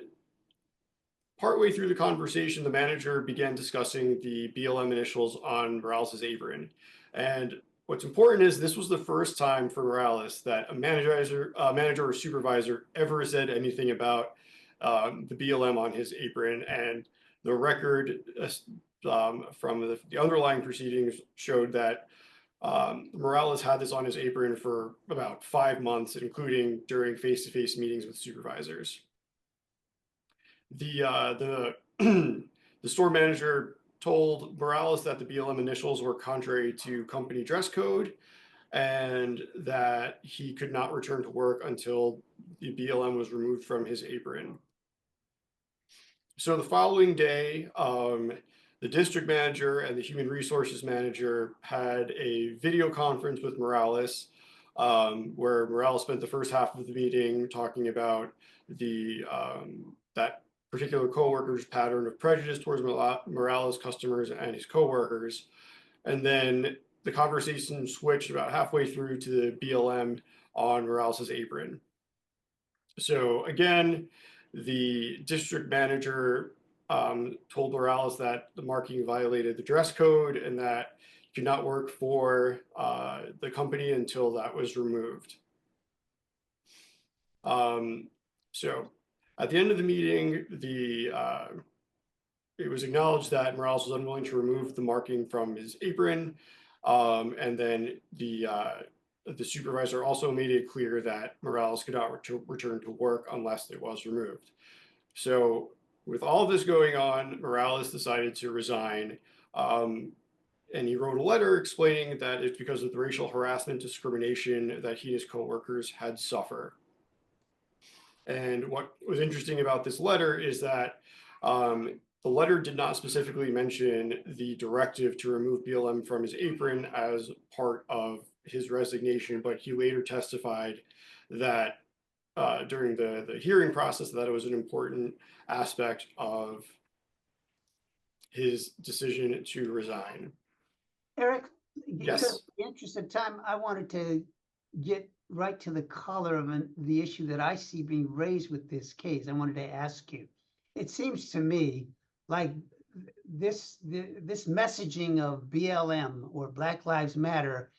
partway through the conversation, the manager began discussing the BLM initials on Morales' apron. And what's important is this was the first time for Morales that a manager or supervisor ever said anything about the BLM on his apron. And the record from the underlying proceedings showed that Morales had this on his apron for about 5 months, including during face-to-face meetings with supervisors. The store manager told Morales that the BLM initials were contrary to company dress code, and that he could not return to work until the BLM was removed from his apron. So the following day, the district manager and the human resources manager had a video conference with Morales, where Morales spent the first half of the meeting talking about the that particular coworker's pattern of prejudice towards Morales' customers and his coworkers. And then the conversation switched about halfway through to the BLM on Morales' apron. So again, the district manager told Morales that the marking violated the dress code and that he could not work for the company until that was removed. So at the end of the meeting, it was acknowledged that Morales was unwilling to remove the marking from his apron, and then the supervisor also made it clear that Morales could not return to work unless it was removed. So with all of this going on, Morales decided to resign, and he wrote a letter explaining that it's because of the racial harassment discrimination that he and his coworkers had suffered. And what was interesting about this letter is that the letter did not specifically mention the directive to remove BLM from his apron as part of his resignation, but he later testified that during the hearing process that it was an important aspect of his decision to resign.
Eric,
Yes.
in the interest of time, I wanted to get right to the color of the issue that I see being raised with this case. I wanted to ask you. It seems to me like this messaging of BLM or Black Lives Matter,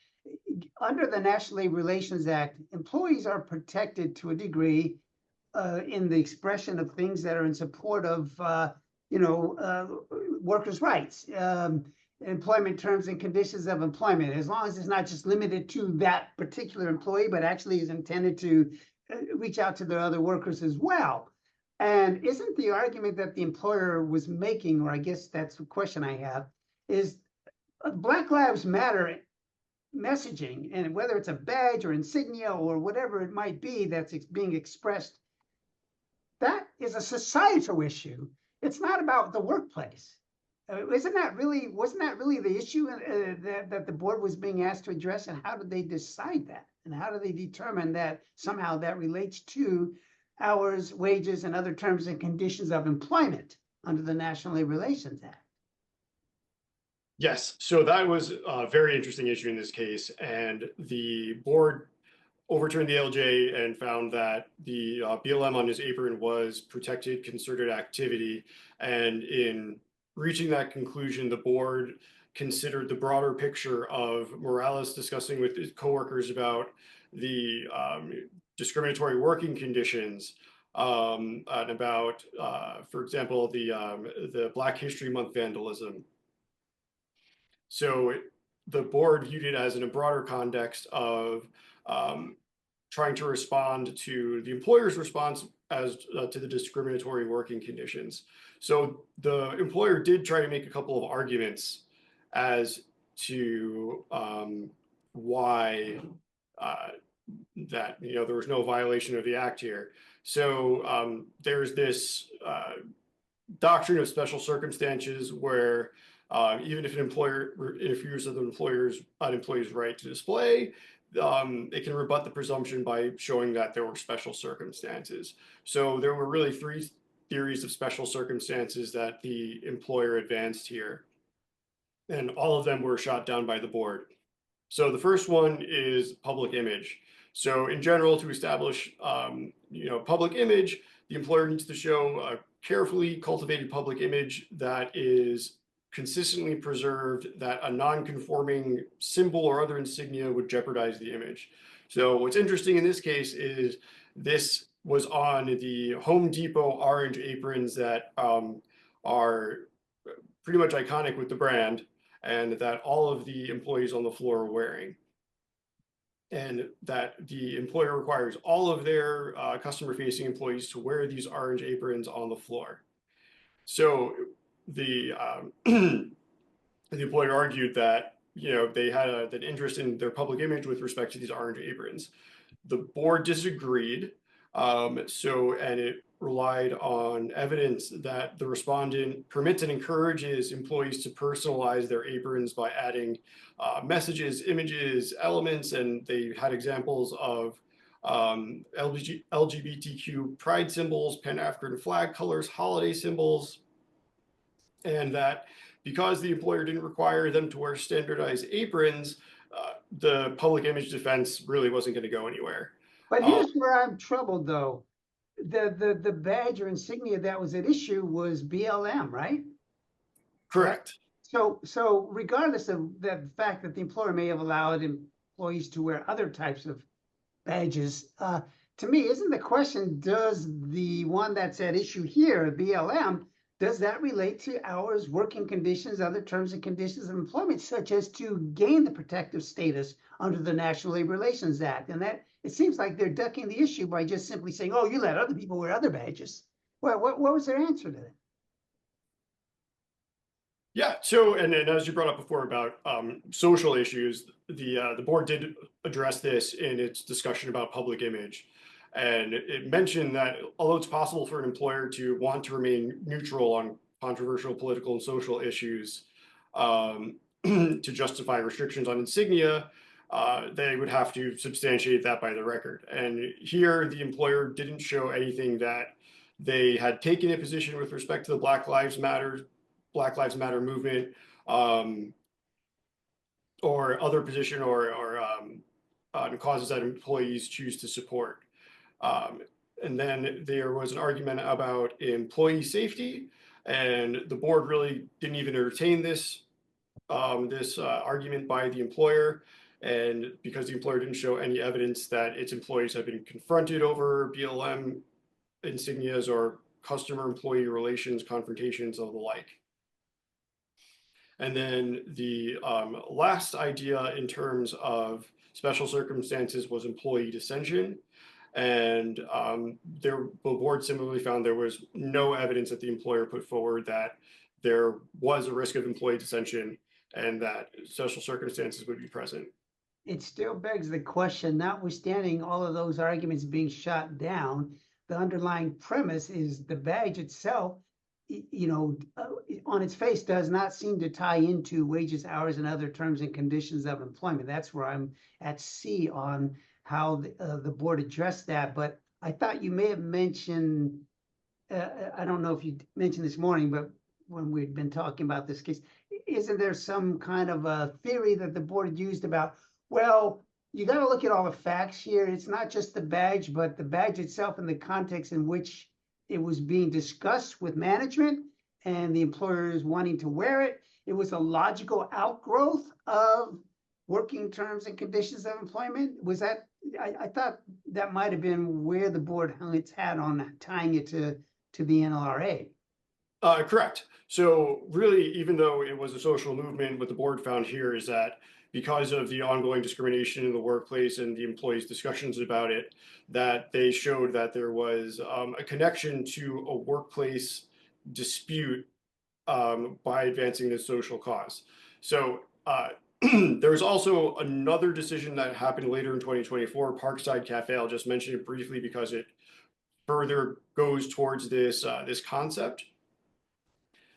under the National Labor Relations Act, employees are protected to a degree in the expression of things that are in support of workers' rights. Employment terms and conditions of employment, as long as it's not just limited to that particular employee, but actually is intended to reach out to their other workers as well. And isn't the argument that the employer was making, or I guess that's the question I have, is Black Lives Matter messaging, and whether it's a badge or insignia or whatever it might be that's being expressed, that is a societal issue. it's not about the workplace. Wasn't that really the issue that the board was being asked to address? And how did they decide that? And how do they determine that somehow that relates to hours, wages, and other terms and conditions of employment under the National Labor Relations Act?
Yes, so that was a very interesting issue in this case, and the board overturned the LJ and found that the BLM on his apron was protected concerted activity. And in reaching that conclusion, the board considered the broader picture of Morales discussing with his coworkers about the discriminatory working conditions, and about, for example, the Black History Month vandalism. So the board viewed it as in a broader context of trying to respond to the employer's response as to the discriminatory working conditions. So the employer did try to make a couple of arguments as to why that there was no violation of the act here. So there's this doctrine of special circumstances where even if an employer interferes with an employee's right to display, it can rebut the presumption by showing that there were special circumstances. So there were really three theories of special circumstances that the employer advanced here, and all of them were shot down by the board. So the first one is public image. So in general, to establish public image, the employer needs to show a carefully cultivated public image that is consistently preserved, that a non-conforming symbol or other insignia would jeopardize the image. So what's interesting in this case is this was on the Home Depot orange aprons that are pretty much iconic with the brand, and that all of the employees on the floor are wearing. And that the employer requires all of their customer-facing employees to wear these orange aprons on the floor. So the employer argued that they had an interest in their public image with respect to these orange aprons. The board disagreed, and it relied on evidence that the respondent permits and encourages employees to personalize their aprons by adding messages, images, elements, and they had examples of LGBTQ pride symbols, Pan-African flag colors, holiday symbols, and that because the employer didn't require them to wear standardized aprons, the public image defense really wasn't going to go anywhere.
But here's where I'm troubled, though. The badge or insignia that was at issue was BLM, right?
Correct.
So regardless of the fact that the employer may have allowed employees to wear other types of badges, to me, isn't the question, does the one that's at issue here, BLM, does that relate to hours, working conditions, other terms and conditions of employment, such as to gain the protective status under the National Labor Relations Act? And that it seems like they're ducking the issue by just simply saying, oh, you let other people wear other badges. Well, what was their answer to that?
Yeah, so and as you brought up before about social issues, the board did address this in its discussion about public image. And it mentioned that although it's possible for an employer to want to remain neutral on controversial political and social issues to justify restrictions on insignia, they would have to substantiate that by the record. And here, the employer didn't show anything that they had taken a position with respect to the Black Lives Matter movement, or other position or causes that employees choose to support. And then there was an argument about employee safety, and the board really didn't even entertain this argument by the employer. And because the employer didn't show any evidence that its employees have been confronted over BLM insignias or customer-employee relations confrontations of the like. And then the last idea in terms of special circumstances was employee dissension. And the board similarly found there was no evidence that the employer put forward that there was a risk of employee dissension and that special circumstances would be present.
It still begs the question, notwithstanding all of those arguments being shot down, the underlying premise is the badge itself on its face does not seem to tie into wages, hours, and other terms and conditions of employment. That's where I'm at C on how the board addressed that. But I thought you may have mentioned, I don't know if you mentioned this morning, but when we'd been talking about this case, isn't there some kind of a theory that the board had used about, well, you got to look at all the facts here. It's not just the badge, but the badge itself in the context in which it was being discussed with management and the employers wanting to wear it. It was a logical outgrowth of working terms and conditions of employment. Was that, I thought that might have been where the board hung its hat on tying it to the NLRA.
Correct. So really, even though it was a social movement, what the board found here is that because of the ongoing discrimination in the workplace and the employees' discussions about it, that they showed that there was a connection to a workplace dispute by advancing this social cause. So there's also another decision that happened later in 2024, Parkside Cafe. I'll just mention it briefly because it further goes towards this concept.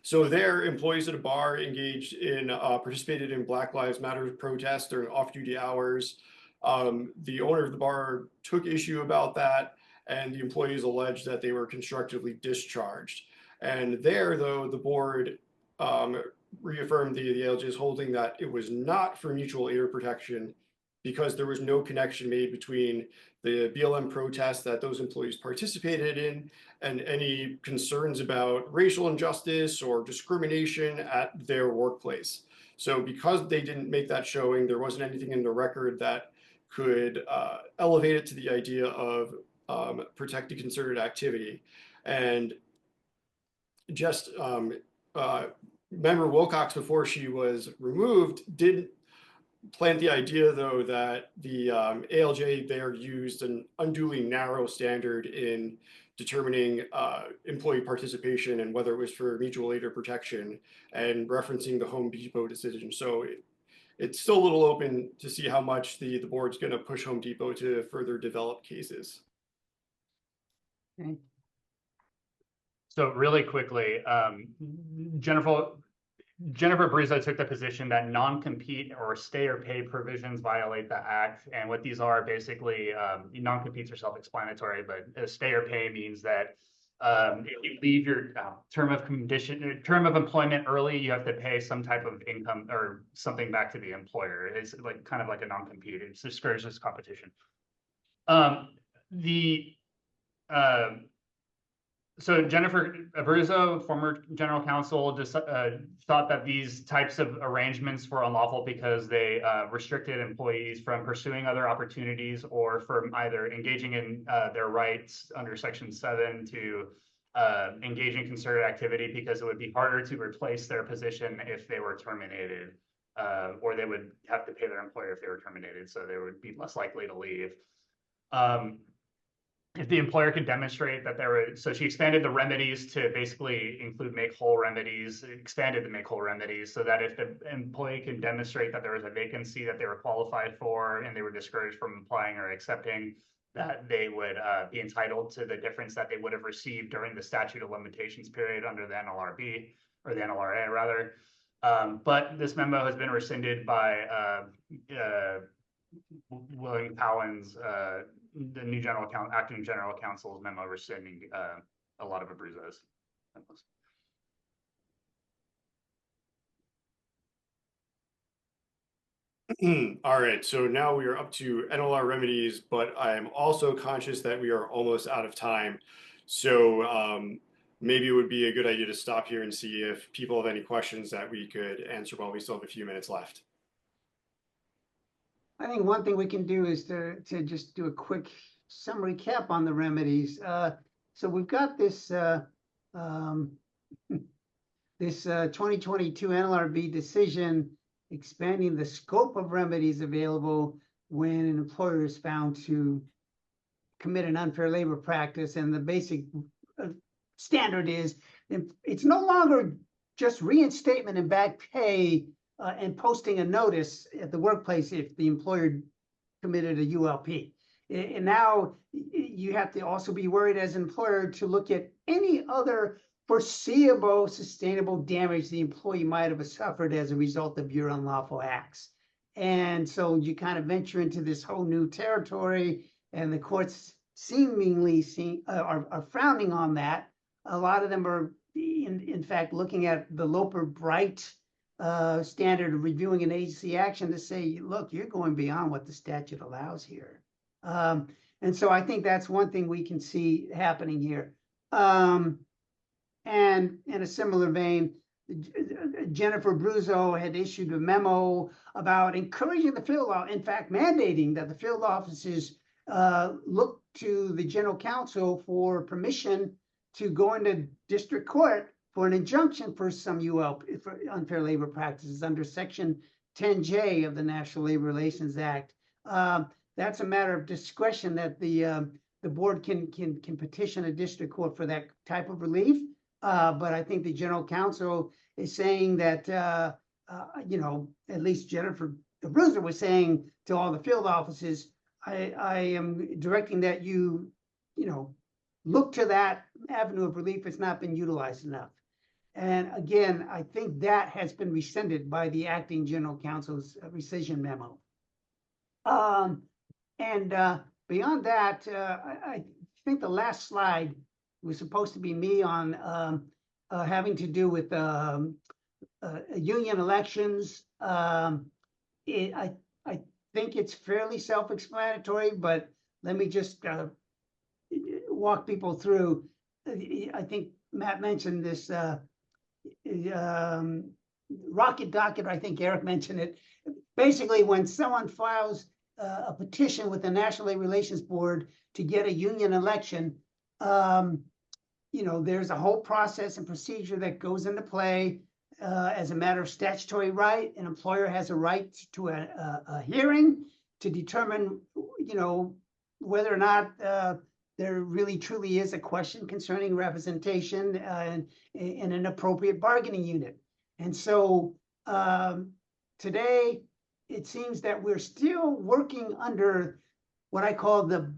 So there, employees at a bar engaged in participated in Black Lives Matter protests during off-duty hours. The owner of the bar took issue about that, and the employees alleged that they were constructively discharged. And there, though, the board reaffirmed the ALJ's holding that it was not for mutual aid or protection because there was no connection made between the BLM protests that those employees participated in and any concerns about racial injustice or discrimination at their workplace. So because they didn't make that showing, there wasn't anything in the record that could elevate it to the idea of protected concerted activity. And just Member Wilcox, before she was removed, did plant the idea, though, that the ALJ there used an unduly narrow standard in determining employee participation and whether it was for mutual aid or protection, and referencing the Home Depot decision. So it's still a little open to see how much the board's going to push Home Depot to further develop cases.
Okay.
So really quickly, Jennifer Abruzzo took the position that non-compete or stay or pay provisions violate the act. And what these are basically, non-competes are self-explanatory, but a stay or pay means that if you leave your term of employment early, you have to pay some type of income or something back to the employer. It's like kind of like a non-compete. It discourages competition. So Jennifer Abruzzo, former general counsel, just thought that these types of arrangements were unlawful because they restricted employees from pursuing other opportunities or from either engaging in their rights under Section 7 to engage in concerted activity, because it would be harder to replace their position if they were terminated, or they would have to pay their employer if they were terminated, so they would be less likely to leave. If the employer could demonstrate that there were, so she expanded the remedies to basically include make-whole remedies, expanded the make-whole remedies, so that if the employee can demonstrate that there was a vacancy that they were qualified for and they were discouraged from applying or accepting, that they would be entitled to the difference that they would have received during the statute of limitations period under the NLRB, or the NLRA rather. But this memo has been rescinded by William Cowan's the new acting general counsel's memo rescinding a lot of Abruzzo's
memos. All right, so now we are up to NLR remedies, but I am also conscious that we are almost out of time. So maybe it would be a good idea to stop here and see if people have any questions that we could answer while we still have a few minutes left.
I think one thing we can do is to just do a quick summary cap on the remedies. So we've got this this 2022 NLRB decision expanding the scope of remedies available when an employer is found to commit an unfair labor practice, and the basic standard is it's no longer just reinstatement and back pay and posting a notice at the workplace if the employer committed a ULP. And now you have to also be worried as an employer to look at any other foreseeable, sustainable damage the employee might have suffered as a result of your unlawful acts. And so you kind of venture into this whole new territory, and the courts seemingly are frowning on that. A lot of them are, in fact, looking at the Loper-Bright standard of reviewing an agency action to say, look, you're going beyond what the statute allows here. And so I think that's one thing we can see happening here. And in a similar vein, Jennifer Bruzzo had issued a memo about encouraging the field law, in fact, mandating that the field officers look to the general counsel for permission to go into district court for an injunction for some UL, for unfair labor practices under Section 10J of the National Labor Relations Act. That's a matter of discretion that the board can petition a district court for that type of relief. But I think the general counsel is saying that, you know, at least Jennifer Brewster was saying to all the field offices, I am directing that you know, look to that avenue of relief. It's not been utilized enough. And again, I think that has been rescinded by the acting general counsel's rescission memo. Beyond that, I think the last slide was supposed to be me on having to do with union elections. I think it's fairly self-explanatory, but let me just walk people through. I think Matt mentioned this rocket docket. I think Eric mentioned it. Basically, when someone files a petition with the National Labor Relations Board to get a union election, you know, there's a whole process and procedure that goes into play. As a matter of statutory right, an employer has a right to a hearing to determine, you know, whether or not there really truly is a question concerning representation in an appropriate bargaining unit. And so today, it seems that we're still working under what I call the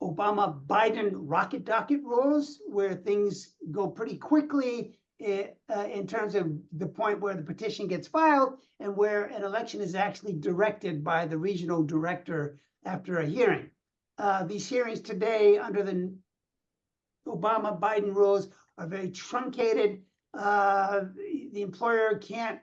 Obama-Biden rocket docket rules, where things go pretty quickly in terms of the point where the petition gets filed and where an election is actually directed by the regional director after a hearing. These hearings today under the Obama-Biden rules are very truncated. The employer can't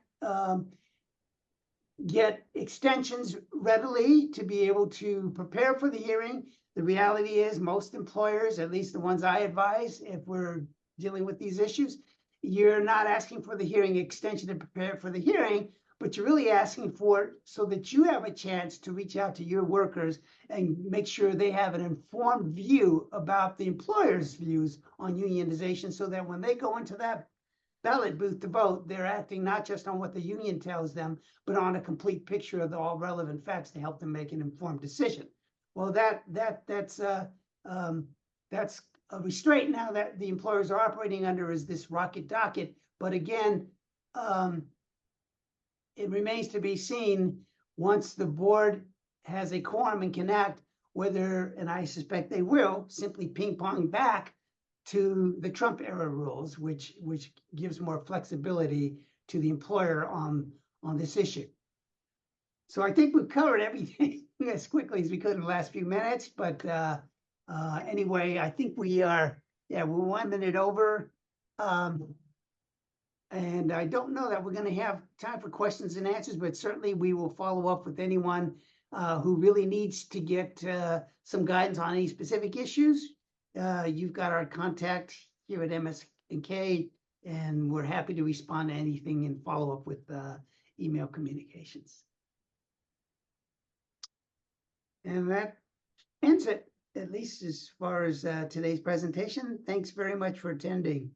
get extensions readily to be able to prepare for the hearing. The reality is most employers, at least the ones I advise, if we're dealing with these issues, you're not asking for the hearing extension to prepare for the hearing, but you're really asking for it so that you have a chance to reach out to your workers and make sure they have an informed view about the employer's views on unionization, so that when they go into that ballot booth to vote, they're acting not just on what the union tells them, but on a complete picture of all relevant facts to help them make an informed decision. Well, that's a restraint now that the employers are operating under, is this rocket docket. But again, it remains to be seen once the board has a quorum and can act, whether, and I suspect they will, simply ping pong back to the Trump era rules, which gives more flexibility to the employer on this issue. So I think we've covered everything as quickly as we could in the last few minutes, but anyway, I think we're 1 minute over. And I don't know that we're going to have time for questions and answers, but certainly we will follow up with anyone who really needs to get some guidance on any specific issues. You've got our contact here at MSK, and we're happy to respond to anything and follow up with email communications. And that ends it, at least as far as today's presentation. Thanks very much for attending.